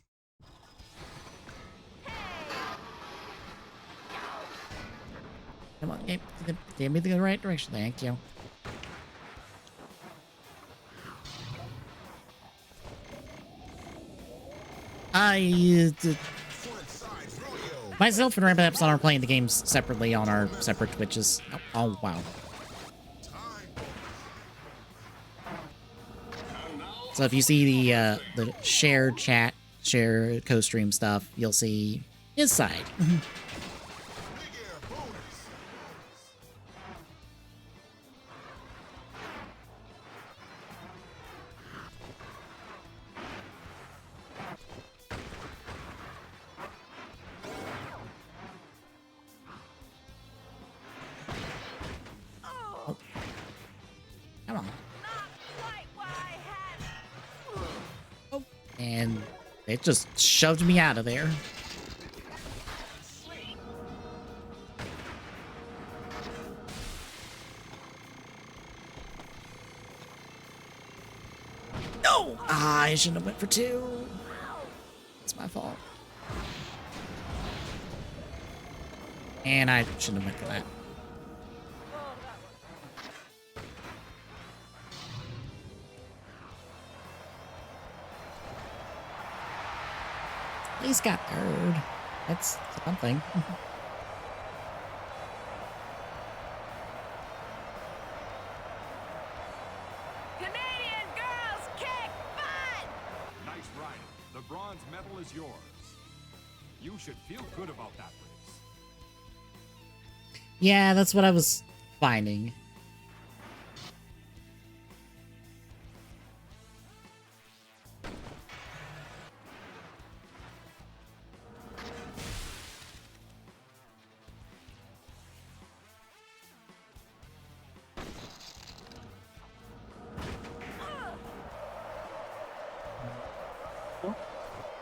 Come on, give me the right direction. Thank you. Front side rodeo. Myself and RampantEpsilon are playing the games separately on our separate Twitches. Oh wow. Time So if you see the shared chat, share co-stream stuff, you'll see his side. big air bonus. Come on. Not quite what I had. And It just shoved me out of there. No! Ah, I shouldn't have went for 2. It's my fault. And I shouldn't have went for that. At least got 3rd. That's something. Canadian girls kick butt! Nice riding. The bronze medal is yours. You should feel good about that race. Yeah, that's what I was finding.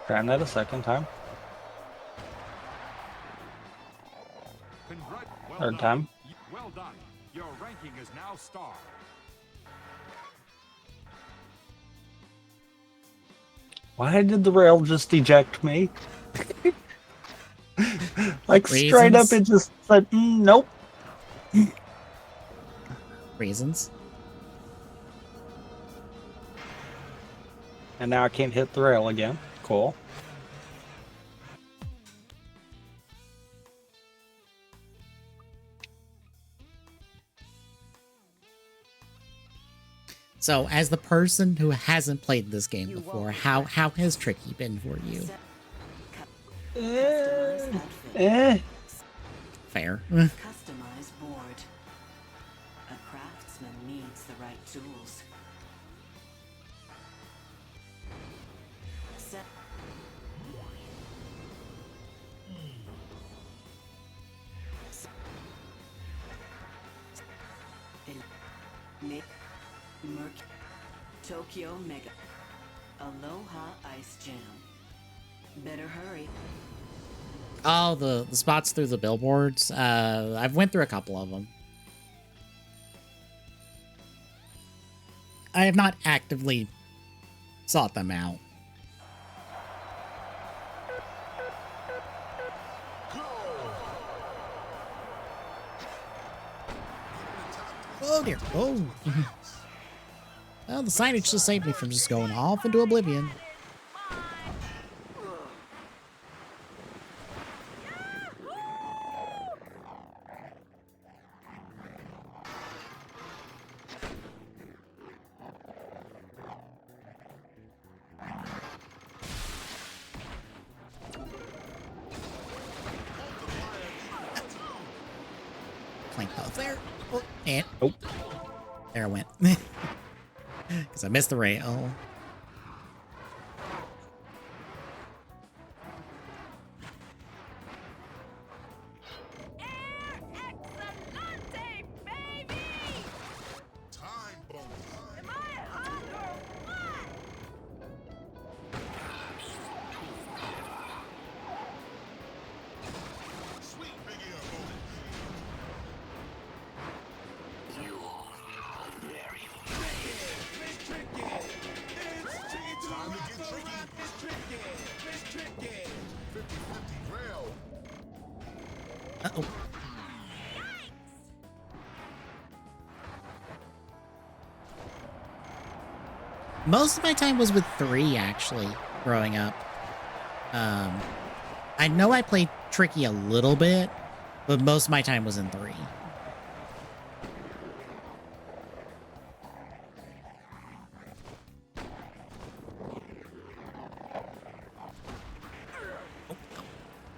Trying that a second time. Well Third done. time. Well done. Your ranking is now star. Why did the rail just eject me? Like straight up, Reasons? it just said, nope. Reasons. And now I can't hit the rail again. Cool. So, as the person who hasn't played this game before, how has Tricky been for you? Customized outfit. Eh. Fair. Customized board. A craftsman needs the right tools. Set. Nick. Merc. Tokyo Mega. Aloha Ice Jam. Better hurry. Oh, the spots through the billboards. I've went through a couple of them. I have not actively sought them out. Oh dear. Oh. Well, the signage just saved me from just going off into oblivion. Plank both there. Oh, and Nope. there I went. Because I missed the rail. Excellente, baby! Time bonus. Am I hot or what? Sweet Biggie up bonus. Time to get tricky. 50-50 rail. Uh-oh. Most of my time was with 3, actually, growing up. I know I played Tricky a little bit, but most of my time was in 3.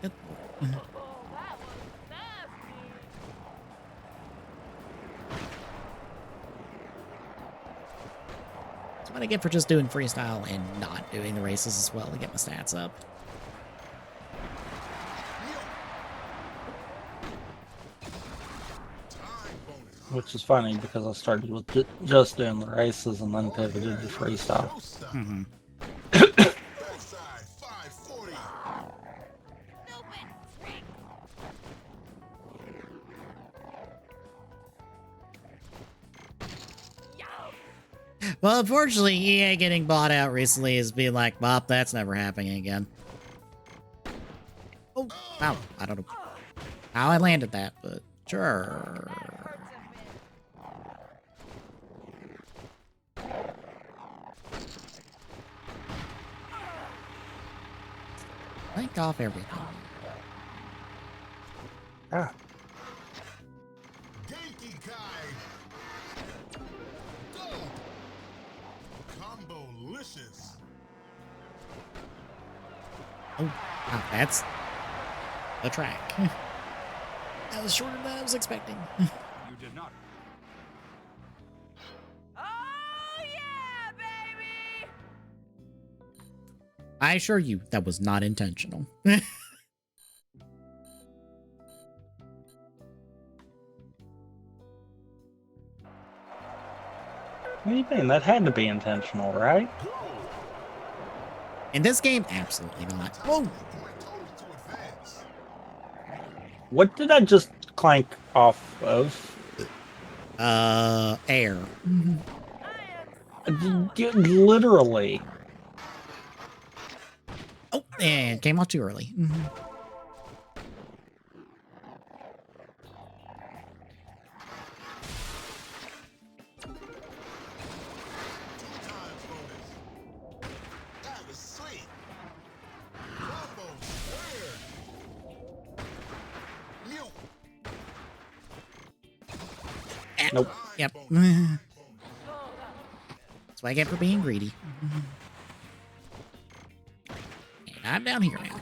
Good. Oh, that was nasty. That's what I get for just doing freestyle and not doing the races as well to get my stats up. Time bonus. Which is funny because I started with just doing the races and then pivoted to freestyle. Backside, Well, unfortunately, EA getting bought out recently is being like, well, that's never happening again. Oh, wow. I don't know how I landed that, but sure. Link off everything. Ah, Genki Kai. Go. Combo-licious. Oh, wow, that's a track. That was shorter than I was expecting. You did not. Oh yeah, baby! I assure you, that was not intentional. what do you mean? That had to be intentional, right? In this game, absolutely not. Whoa! Point totals to advance. What did I just clank off of? Air. Literally. Oh, and came out too early. Times bonus. That was sweet. Combo squared. Mute. Nope. Yep. Bonus. That's what I get for being greedy. And I'm down here now.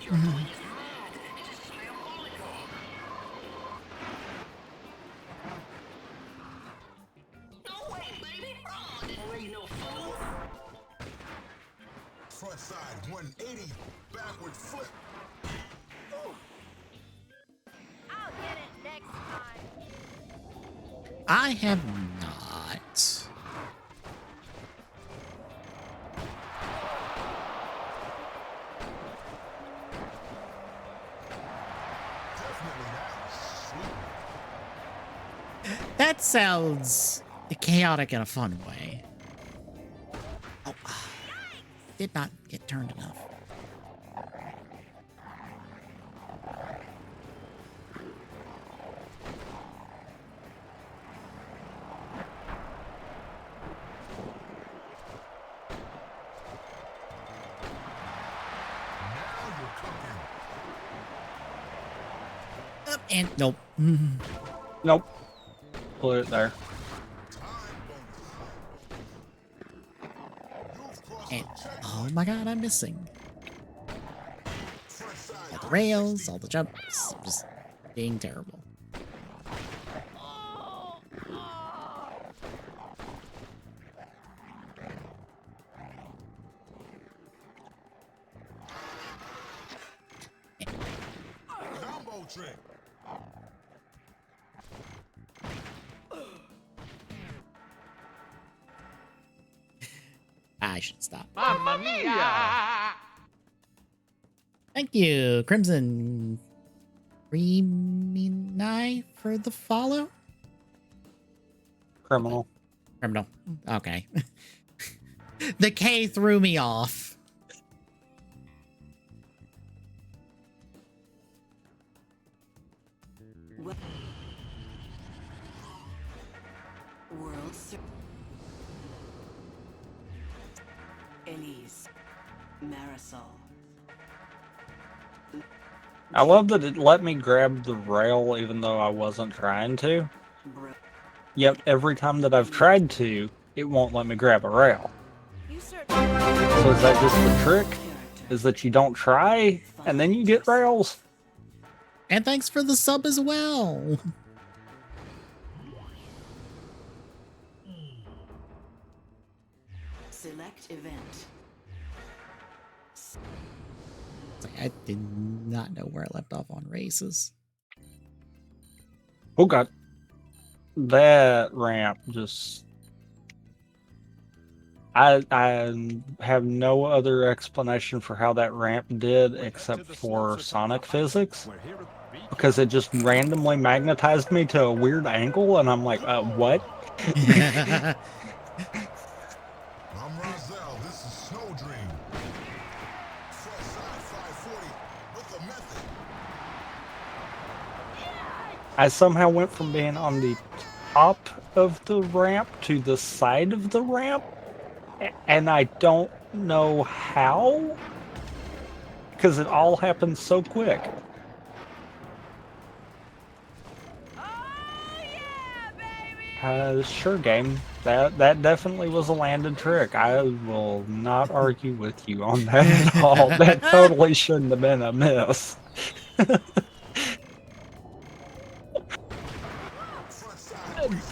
No way, baby. Oh, there ain't no fool. Front side 180. Backward flip. I'll get it next time. I have not. Definitely that. Sweet. That sounds chaotic in a fun way. Oh, did not get turned enough. Now you're cooking. Up and nope. Nope. Put it there. Time bonus. You've crossed And the checkpoint. oh my god, I'm missing. Front side All the rails, all the jumps. Just being terrible. combo trick. I should stop. Mamma mia! Thank you, Crimson Creamy for the follow. Criminal. Criminal. Okay. The K threw me off. World Ser- Elise. Marisol. I love that it let me grab the rail even though I wasn't trying to. Bro- Yet every time that I've tried to, it won't let me grab a rail. You search. So is that just the trick? Character. Is that you don't try and then you get rails? And thanks for the sub as well. Select event. It's like, I did not know where I left off on races. Oh god. That ramp just... I have no other explanation for how that ramp did except for Sonic physics. We're here at the beach. Because it just randomly magnetized me to a weird angle and I'm like, what? I somehow went from being on the top of the ramp to the side of the ramp, and I don't know how, because it all happened so quick. Oh yeah, baby! Sure, game. That definitely was a landed trick. I will not argue with you on that at all. That totally shouldn't have been a miss.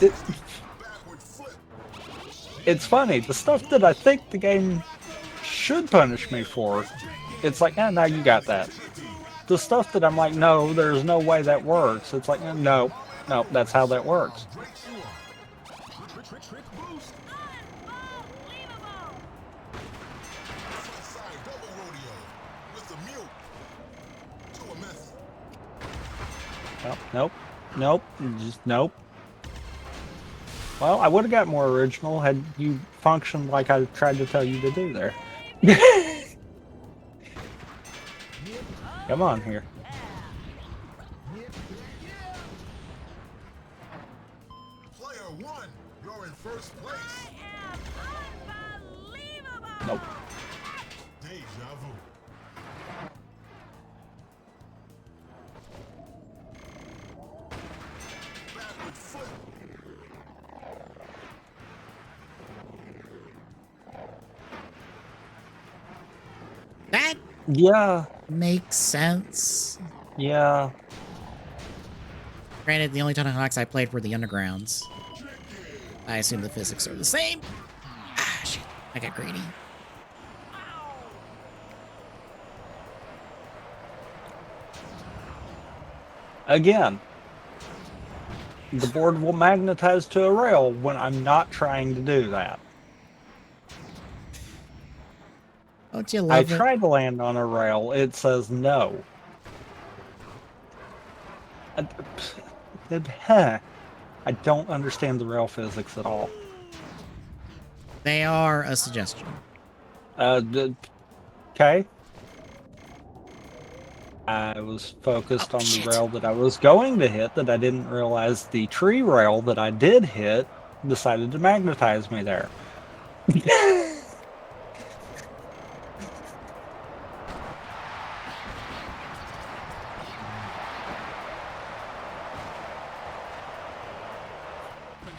It- Backward flip. it's funny. The stuff that I think the game should punish me for, it's like, now you got that. The stuff that I'm like, no, there's no way that works. It's like, no, no, that's how that works. Great you are. Trick boost. Unbelievable! Front side double rodeo. With the mute. To a method. Nope, nope, just nope. Well, I would have got more original had you functioned like I tried to tell you to do there. Come on here. Player one. You're in first place. Unbelievable! Nope. Deja vu. Backward flip. That Yeah, makes sense. yeah. Granted, the only Tony Hawks I played were the Undergrounds. I assume the physics are the same. Ah, shit. I got greedy. Again, the board will magnetize to a rail when I'm not trying to do that. Don't you I love it? try to land on a rail, it says no. Huh. I don't understand the rail physics at all. They are a suggestion. Okay. I was focused Oh, on the shit. rail that I was going to hit, that I didn't realize the tree rail that I did hit decided to magnetize me there.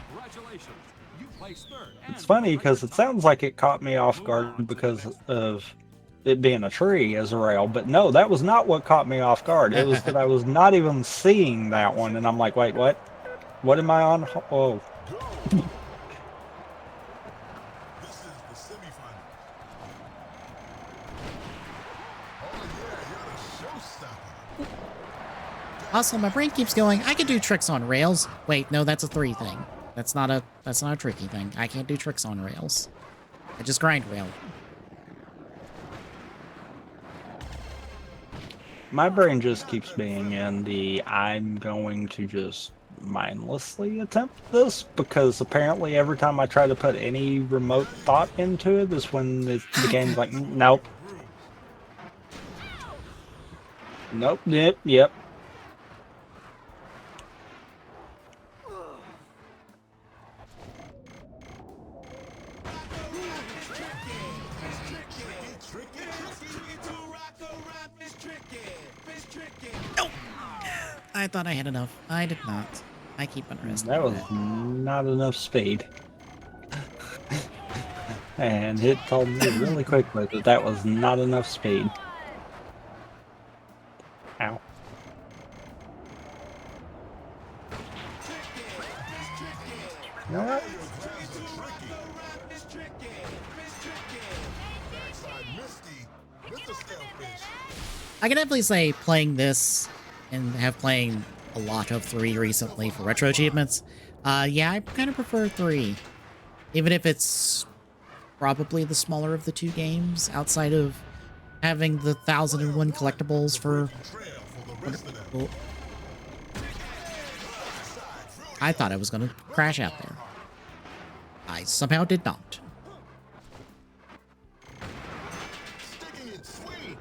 Congratulations. You placed third. It's funny because it sounds like it caught me off guard because of it being a tree as a rail, but no, that was not what caught me off guard. It was that I was not even seeing that one, and I'm like, wait, what? What am I on? Oh, This is the semifinal. Oh yeah, you're the showstopper. Also, my brain keeps going, I can do tricks on rails. Wait, no, that's a 3 thing. That's not a tricky thing. I can't do tricks on rails. I just grind rail. my brain just keeps being in the I'm going to just mindlessly attempt this because apparently every time I try to put any remote thought into it is when the game's like, nope. Nope, yep. I thought I had enough. I did not. I keep That underestimating was it. not enough speed. And it told me really quickly that that was not enough speed. Ow. You know what? Backside Misty with the scalefish. I can definitely say playing this and have playing a lot of 3 recently for retro achievements. Yeah, I kind of prefer 3. Even if it's probably the smaller of the 2 games outside of having the 1001 collectibles for... Trail for the rest of them. Well, I thought I was going to crash out there. I somehow did not. Sticking it sweet.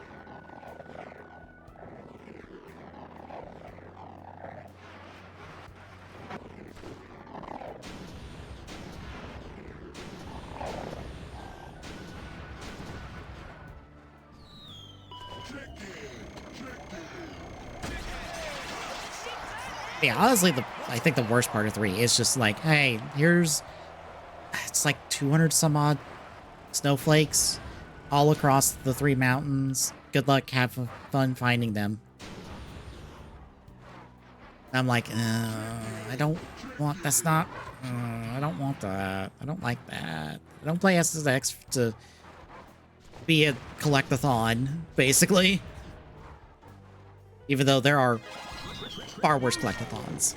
Yeah, honestly, I think the worst part of 3 is just like, hey, it's like 200 some odd snowflakes all across the 3 mountains. Good luck, have fun finding them. I'm like, I don't want, that's not, I don't want that. I don't like that. I don't play SSX to be a collectathon, basically. Even though there are far worse collectathons.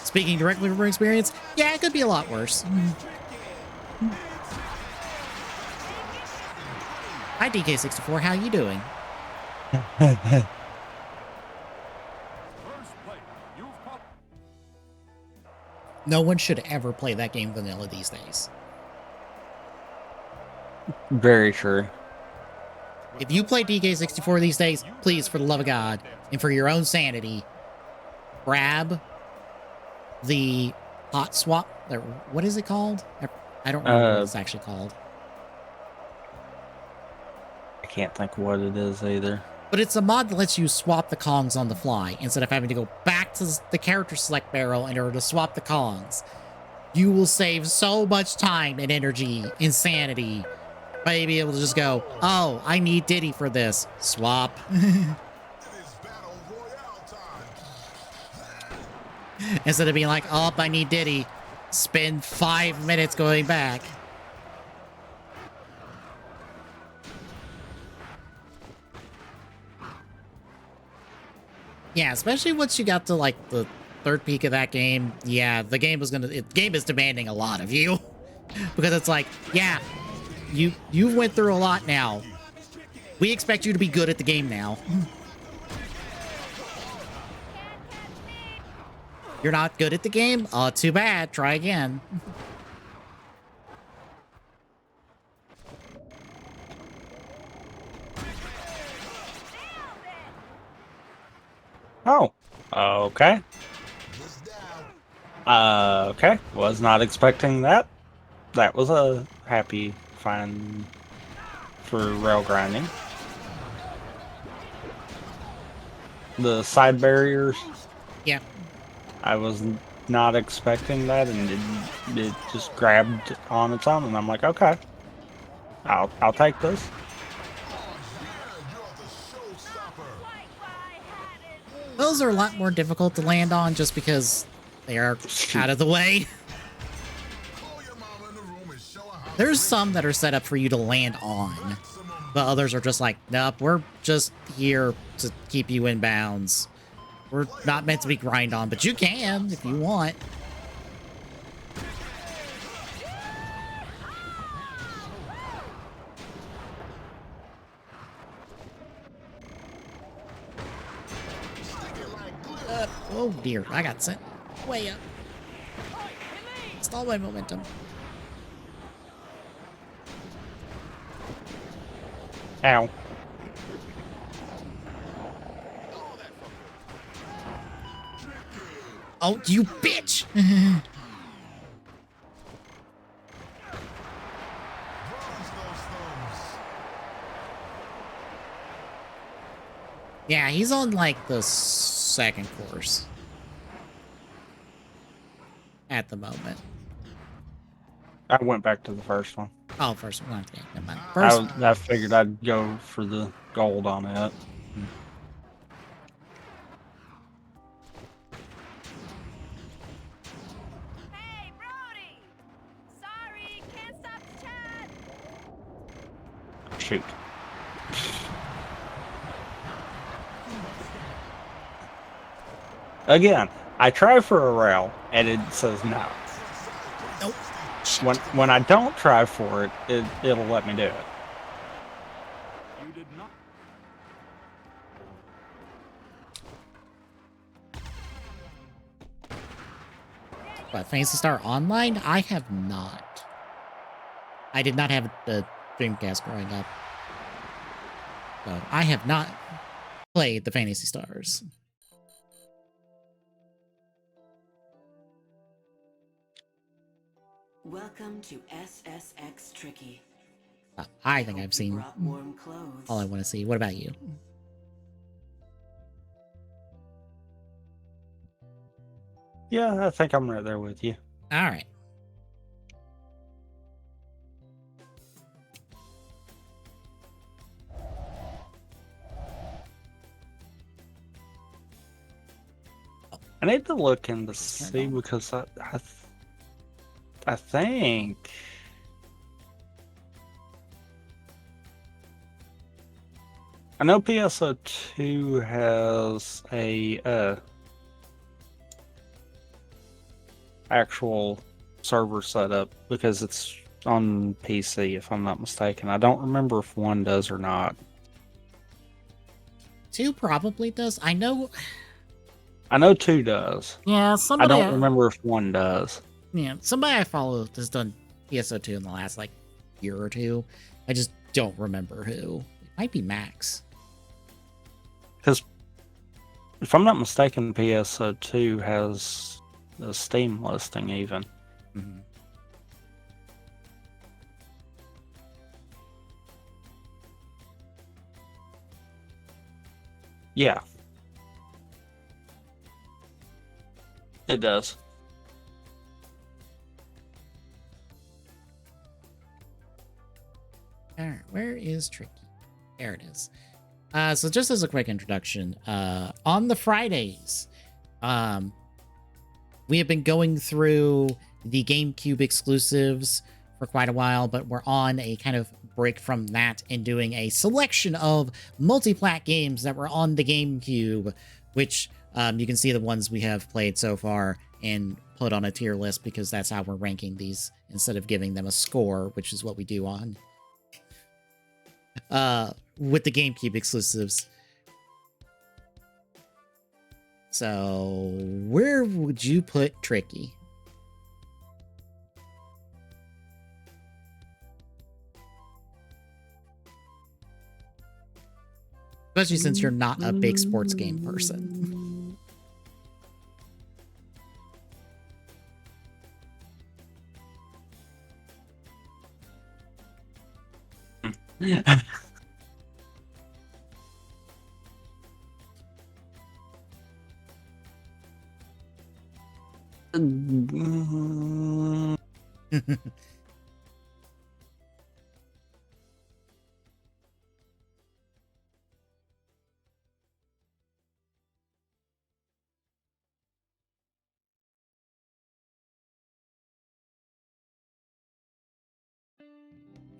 Speaking directly from experience, yeah, it could be a lot worse. Hi, DK64, how you doing? First play. You've popped. No one should ever play that game vanilla these days. Very true. If you play DK64 these days, please, for the love of God, and for your own sanity, grab the hot swap. What is it called? I don't remember what it's actually called. I can't think what it is either. But it's a mod that lets you swap the Kongs on the fly instead of having to go back to the character select barrel in order to swap the Kongs. You will save so much time and energy, insanity, by being able to just go, oh, I need Diddy for this. Swap. It is battle royale time. Instead of being like, oh, I need Diddy. Spend 5 minutes going back. Yeah, especially once you got to like the third peak of that game. Yeah, the game is demanding a lot of you. Because it's like, yeah, you went through a lot now. We expect you to be good at the game now. You're not good at the game? Oh, too bad. Try again. Oh, okay. Okay. Was not expecting that. That was a happy find for rail grinding. The side barriers, Yeah. I was not expecting that, and it just grabbed on its own, and I'm like, okay, I'll take this. Those are a lot more difficult to land on just because they are out of the way. There's some that are set up for you to land on, but others are just like, nope, we're just here to keep you in bounds. We're not meant to be grind on, but you can if you want. Oh dear, I got sent way up. Stall my momentum. Ow. Oh, you bitch! Yeah, he's on like the second course at the moment. I went back to the first one. Oh, first one. Okay, never mind. First, I figured I'd go for the gold on it. Hey, Brody! Sorry, can't stop the chat. Shoot. Again, I try for a rail, and it says no. nope. When I don't try for it, it'll let me do it. You did not. But Fantasy Star Online? I have not. I did not have the Dreamcast growing up. So I have not played the Fantasy Stars. Welcome to SSX Tricky. I think I've seen Brought warm clothes. all I want to see. What about you? Yeah, I think I'm right there with you. All right. I need to look in to Turned see on. because I think I know PSO2 has a actual server setup because it's on PC, if I'm not mistaken. I don't remember if one does or not. 2 probably does. I know 2 does. Yeah, I somebody don't remember if 1 does. Yeah, somebody I follow has done PSO2 in the last like year or two. I just don't remember who. It might be Max. Because if I'm not mistaken, PSO2 has a Steam listing even. Mm-hmm. Yeah. It does. All right, where is Tricky? There it is. So just as a quick introduction, on the Fridays, we have been going through the GameCube exclusives for quite a while, but we're on a kind of break from that and doing a selection of multi-plat games that were on the GameCube, which you can see the ones we have played so far and put on a tier list because that's how we're ranking these instead of giving them a score, which is what we do on with the GameCube exclusives. So where would you put Tricky? Especially since you're not a big sports game person.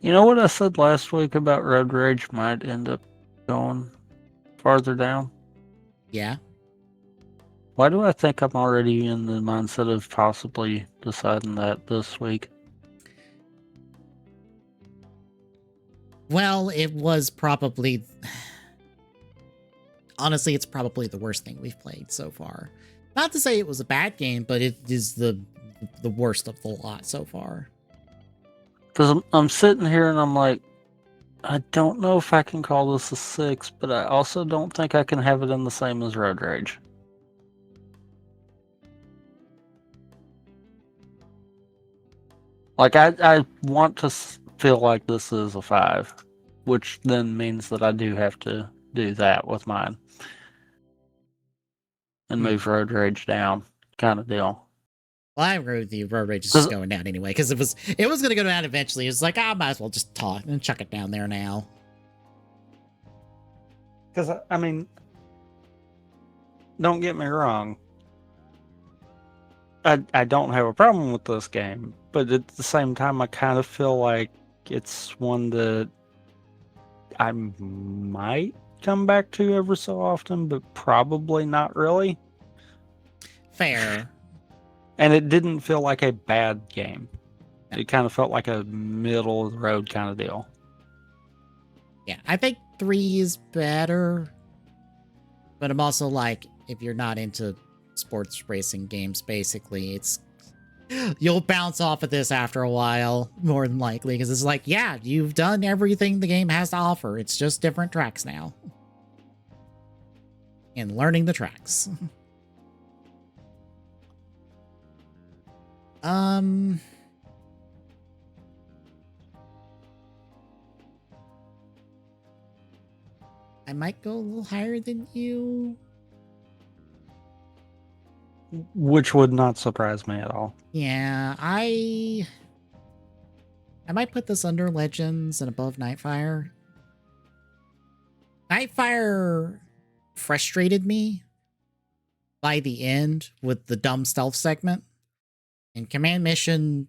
You know what I said last week about Road Rage might end up going farther down? Yeah. Why do I think I'm already in the mindset of possibly deciding that this week? Well, it was probably... Honestly, it's probably the worst thing we've played so far. Not to say it was a bad game, but it is the worst of the lot so far. Because I'm sitting here and I'm like, I don't know if I can call this a 6, but I also don't think I can have it in the same as Road Rage. Like, I want to feel like this is a 5, which then means that I do have to do that with mine. And move Road Rage down, kind of deal. Well, I agree with you. Road Rage is just going down anyway, because it was going to go down eventually. It's like, I might as well just talk and chuck it down there now. Because, I mean, don't get me wrong. I don't have a problem with this game, but at the same time, I kind of feel like it's one that I might come back to ever so often, but probably not really. Fair. And it didn't feel like a bad game. It kind of felt like a middle of the road kind of deal. Yeah, I think 3 is better. But I'm also like, if you're not into sports racing games, basically, you'll bounce off of this after a while, more than likely, because it's like, yeah, you've done everything the game has to offer. It's just different tracks now. And learning the tracks. I might go a little higher than you. Which would not surprise me at all. Yeah, I might put this under Legends and above Nightfire. Nightfire frustrated me by the end with the dumb stealth segment, and Command Mission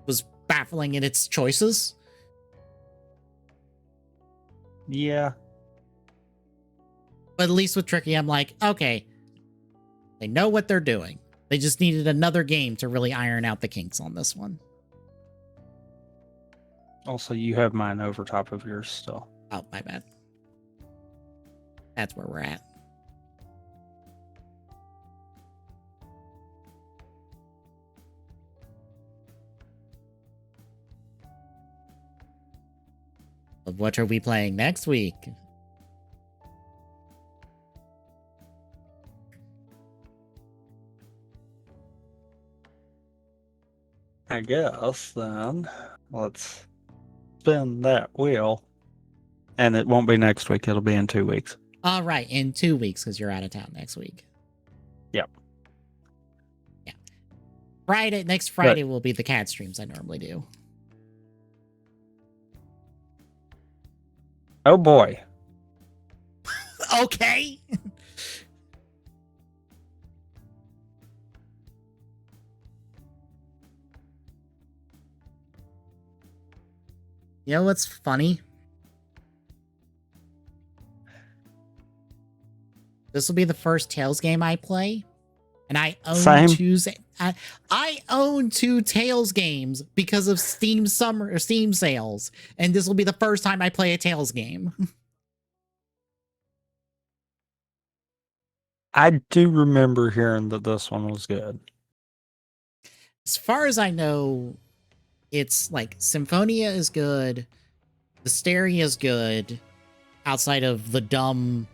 was baffling in its choices. Yeah. But at least with Tricky, I'm like, okay, they know what they're doing. They just needed another game to really iron out the kinks on this one. Also, you have mine over top of yours still. Oh, my bad. That's where we're at. Of what are we playing next week? I guess then let's spin that wheel. And it won't be next week, it'll be in 2 weeks. All right, in 2 weeks because you're out of town next week. Yep. Yeah. Next Friday will be the cat streams I normally do. Oh boy. Okay. You know what's funny? This will be the first Tales game I play, and I own I own 2 Tales games because of Steam sales, and this will be the first time I play a Tales game. I do remember hearing that this one was good. As far as I know, it's like Symphonia is good, Hysteria is good, outside of the dumb,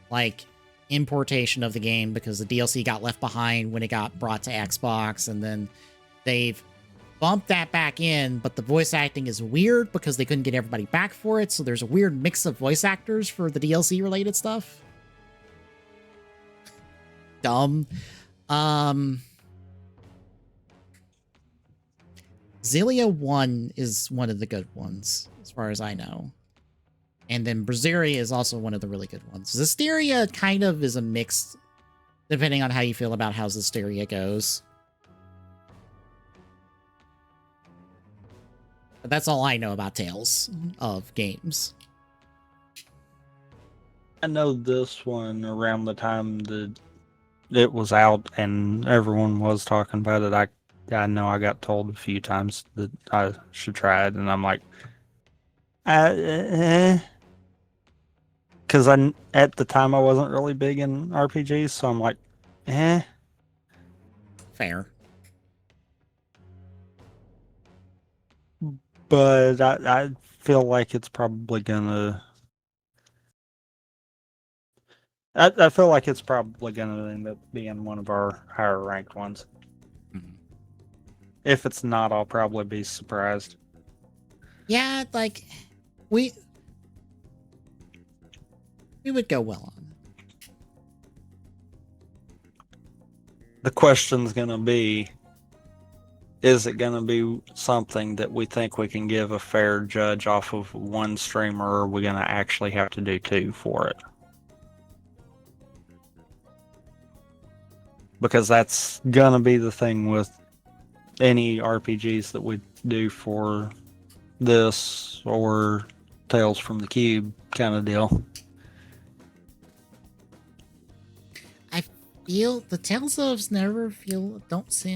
like, importation of the game because the DLC got left behind when it got brought to Xbox, and then they've bumped that back in, but the voice acting is weird because they couldn't get everybody back for it, so there's a weird mix of voice actors for the DLC related stuff. Dumb. Xillia 1 is one of the good ones, as far as I know. And then Braziria is also one of the really good ones. Hysteria kind of is a mix, depending on how you feel about how Hysteria goes. But that's all I know about Tales of games. I know this one around the time that it was out and everyone was talking about it. I know I got told a few times that I should try it, and I'm like, because at the time I wasn't really big in RPGs, so I'm like, Fair. But I feel like it's probably gonna. I feel like it's probably gonna end up being one of our higher ranked ones. Mm-hmm. If it's not, I'll probably be surprised. Yeah, like we would go well on. The question's gonna be, is it gonna be something that we think we can give a fair judge off of one streamer, or are we gonna actually have to do 2 for it? Because that's gonna be the thing with any RPGs that we do for this or Tales from the Cube kind of deal. I feel the Tales ofs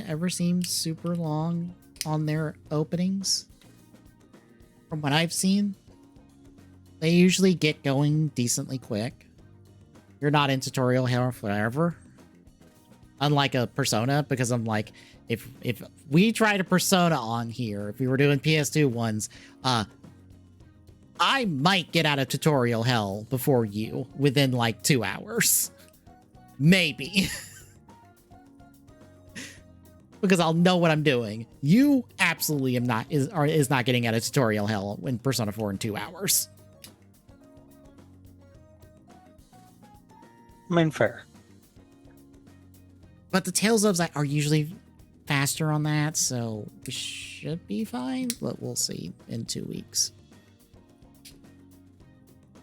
ever seem super long on their openings. From what I've seen, they usually get going decently quick. You're not in tutorial hell forever. Unlike a Persona, because I'm like, if we tried a Persona on here, if we were doing PS2 ones, I might get out of tutorial hell before you within like 2 hours. Maybe. Because I'll know what I'm doing. You absolutely is not getting out of tutorial hell in Persona 4 in 2 hours. I mean, fair. But the Tales ofs are usually faster on that, so we should be fine, but we'll see in 2 weeks.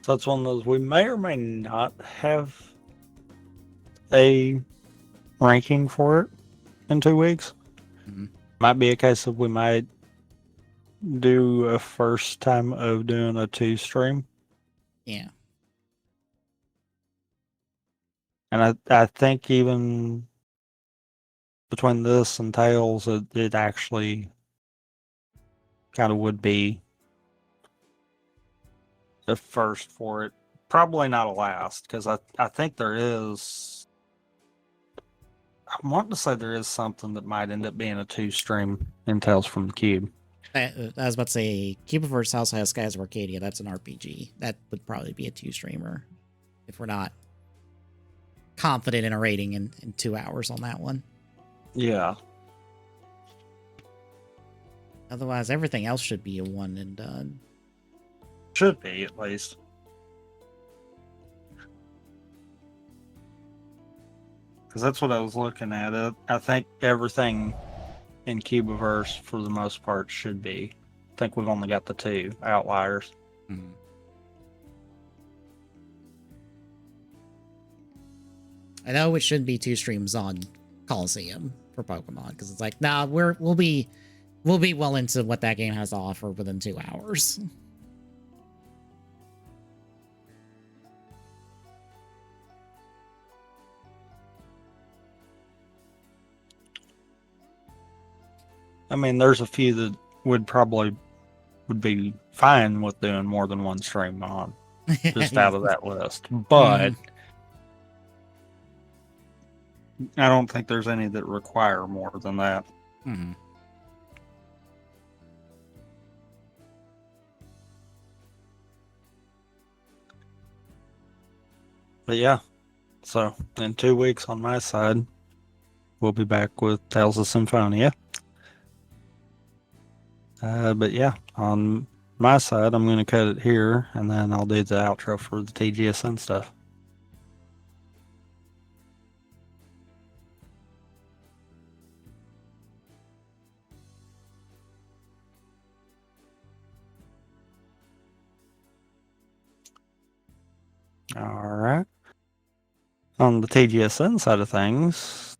So that's one of those, we may or may not have a ranking for it in 2 weeks. Mhm. Might be a case of we might do a first time of doing a 2 stream. Yeah. And I think even between this and Tails, it actually kind of would be the first for it. Probably not a last, because I think there is. I want to say there is something that might end up being a 2 stream in Tales from the Cube. I was about to say, Cubiverse also has Skies of Arcadia. That's an RPG. That would probably be a 2 streamer if we're not confident in a rating in 2 hours on that one. Yeah. Otherwise, everything else should be a 1 and done. Should be, at least. Because that's what I was looking at. I think everything in Cubiverse, for the most part, should be. I think we've only got the 2 outliers. Mhm. I know it should be 2 streams on Coliseum for Pokemon, because it's like, nah, we'll be well into what that game has to offer within 2 hours. I mean, there's a few that would be fine with doing more than 1 stream on, just out of that list. But I don't think there's any that require more than that. Mhm. But yeah, so in 2 weeks on my side, we'll be back with Tales of Symphonia. But yeah, on my side, I'm going to cut it here, and then I'll do the outro for the TGSN stuff. All right. On the TGSN side of things,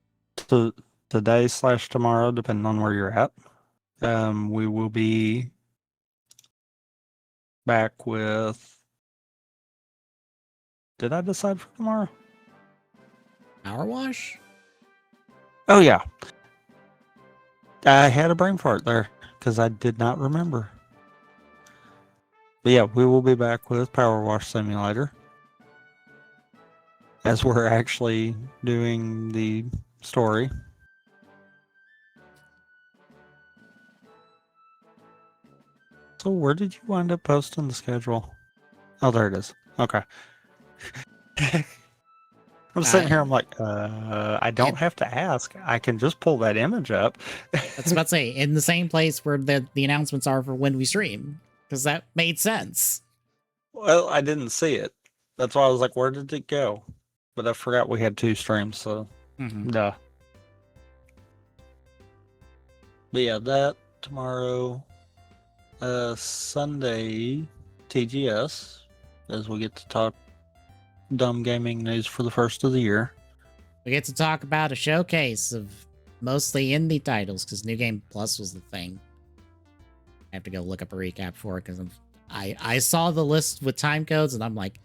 today/tomorrow, depending on where you're at, we will be back with. Did I decide for tomorrow? Power Wash? Oh, yeah. I had a brain fart there because I did not remember. But yeah, we will be back with Power Wash Simulator as we're actually doing the story. So where did you wind up posting the schedule? Oh, there it is. Okay. I'm sitting here, I'm like, I don't have to ask. I can just pull that image up. That's about to say, in the same place where the announcements are for when we stream, because that made sense. Well, I didn't see it. That's why I was like, where did it go? But I forgot we had 2 streams, so duh. But yeah, that tomorrow, Sunday, TGS, as we get to talk dumb gaming news for the first of the year. We get to talk about a showcase of mostly indie titles, because New Game Plus was the thing. I have to go look up a recap for it, because I saw the list with time codes, and I'm like,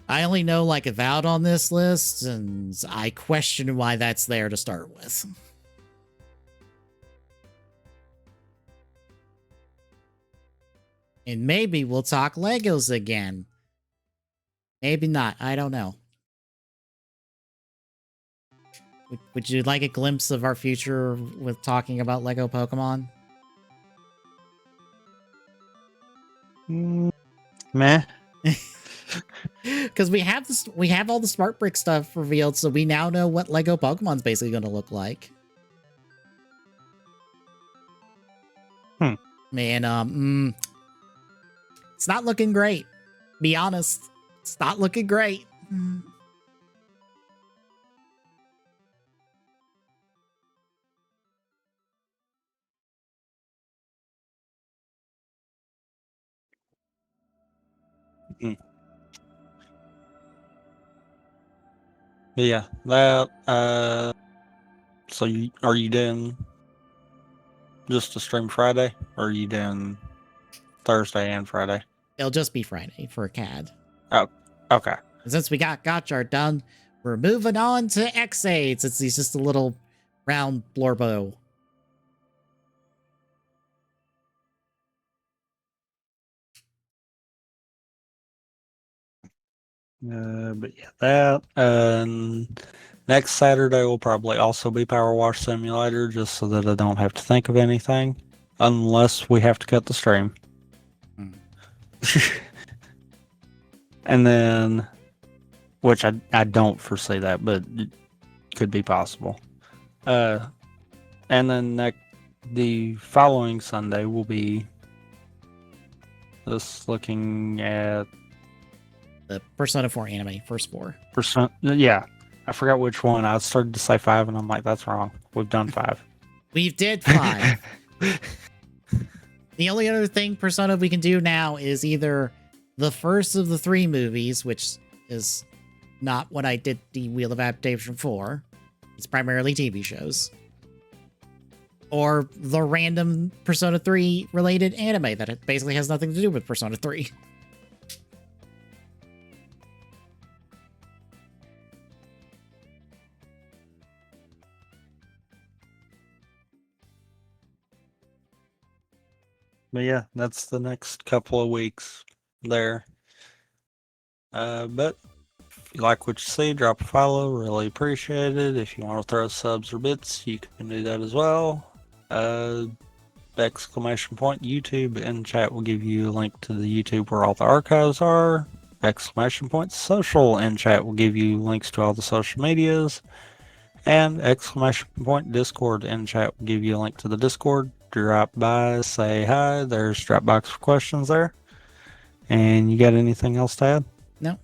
I only know like Avowed on this list, and I question why that's there to start with. And maybe we'll talk Legos again. Maybe not. I don't know. Would you like a glimpse of our future with talking about Lego Pokemon? Meh. Because we have all the smart brick stuff revealed, so we now know what Lego Pokemon's basically going to look like. Man, it's not looking great. Be honest, it's not looking great. Yeah, that. So are you doing just a stream Friday, or are you doing Thursday and Friday? It'll just be Friday for CAD. Oh, okay. And since we got Gotchard done, we're moving on to X8 since he's just a little round blorbo. But yeah, that. Next Saturday will probably also be Power Wash Simulator, just so that I don't have to think of anything, unless we have to cut the stream. And then, which I don't foresee that, but it could be possible. And then the following Sunday will be just looking at The Persona 4 anime, first 4. percent. Yeah, I forgot which one. I started to say 5, and I'm like, that's wrong. We've done 5. We did 5. The only other thing Persona we can do now is either the first of the 3 movies, which is not what I did the Wheel of Adaptation for. It's primarily TV shows. Or the random Persona 3 related anime that it basically has nothing to do with Persona 3. But yeah, that's the next couple of weeks there. But if you like what you see, drop a follow. Really appreciate it. If you want to throw subs or bits, you can do that as well. Exclamation point YouTube in chat will give you a link to the YouTube where all the archives are. Exclamation point social in chat will give you links to all the social medias. And exclamation point Discord in chat will give you a link to the Discord. Drop by, say hi. There's Dropbox for questions there. And you got anything else to add? No.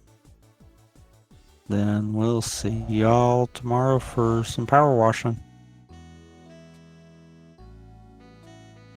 Then we'll see y'all tomorrow for some power washing.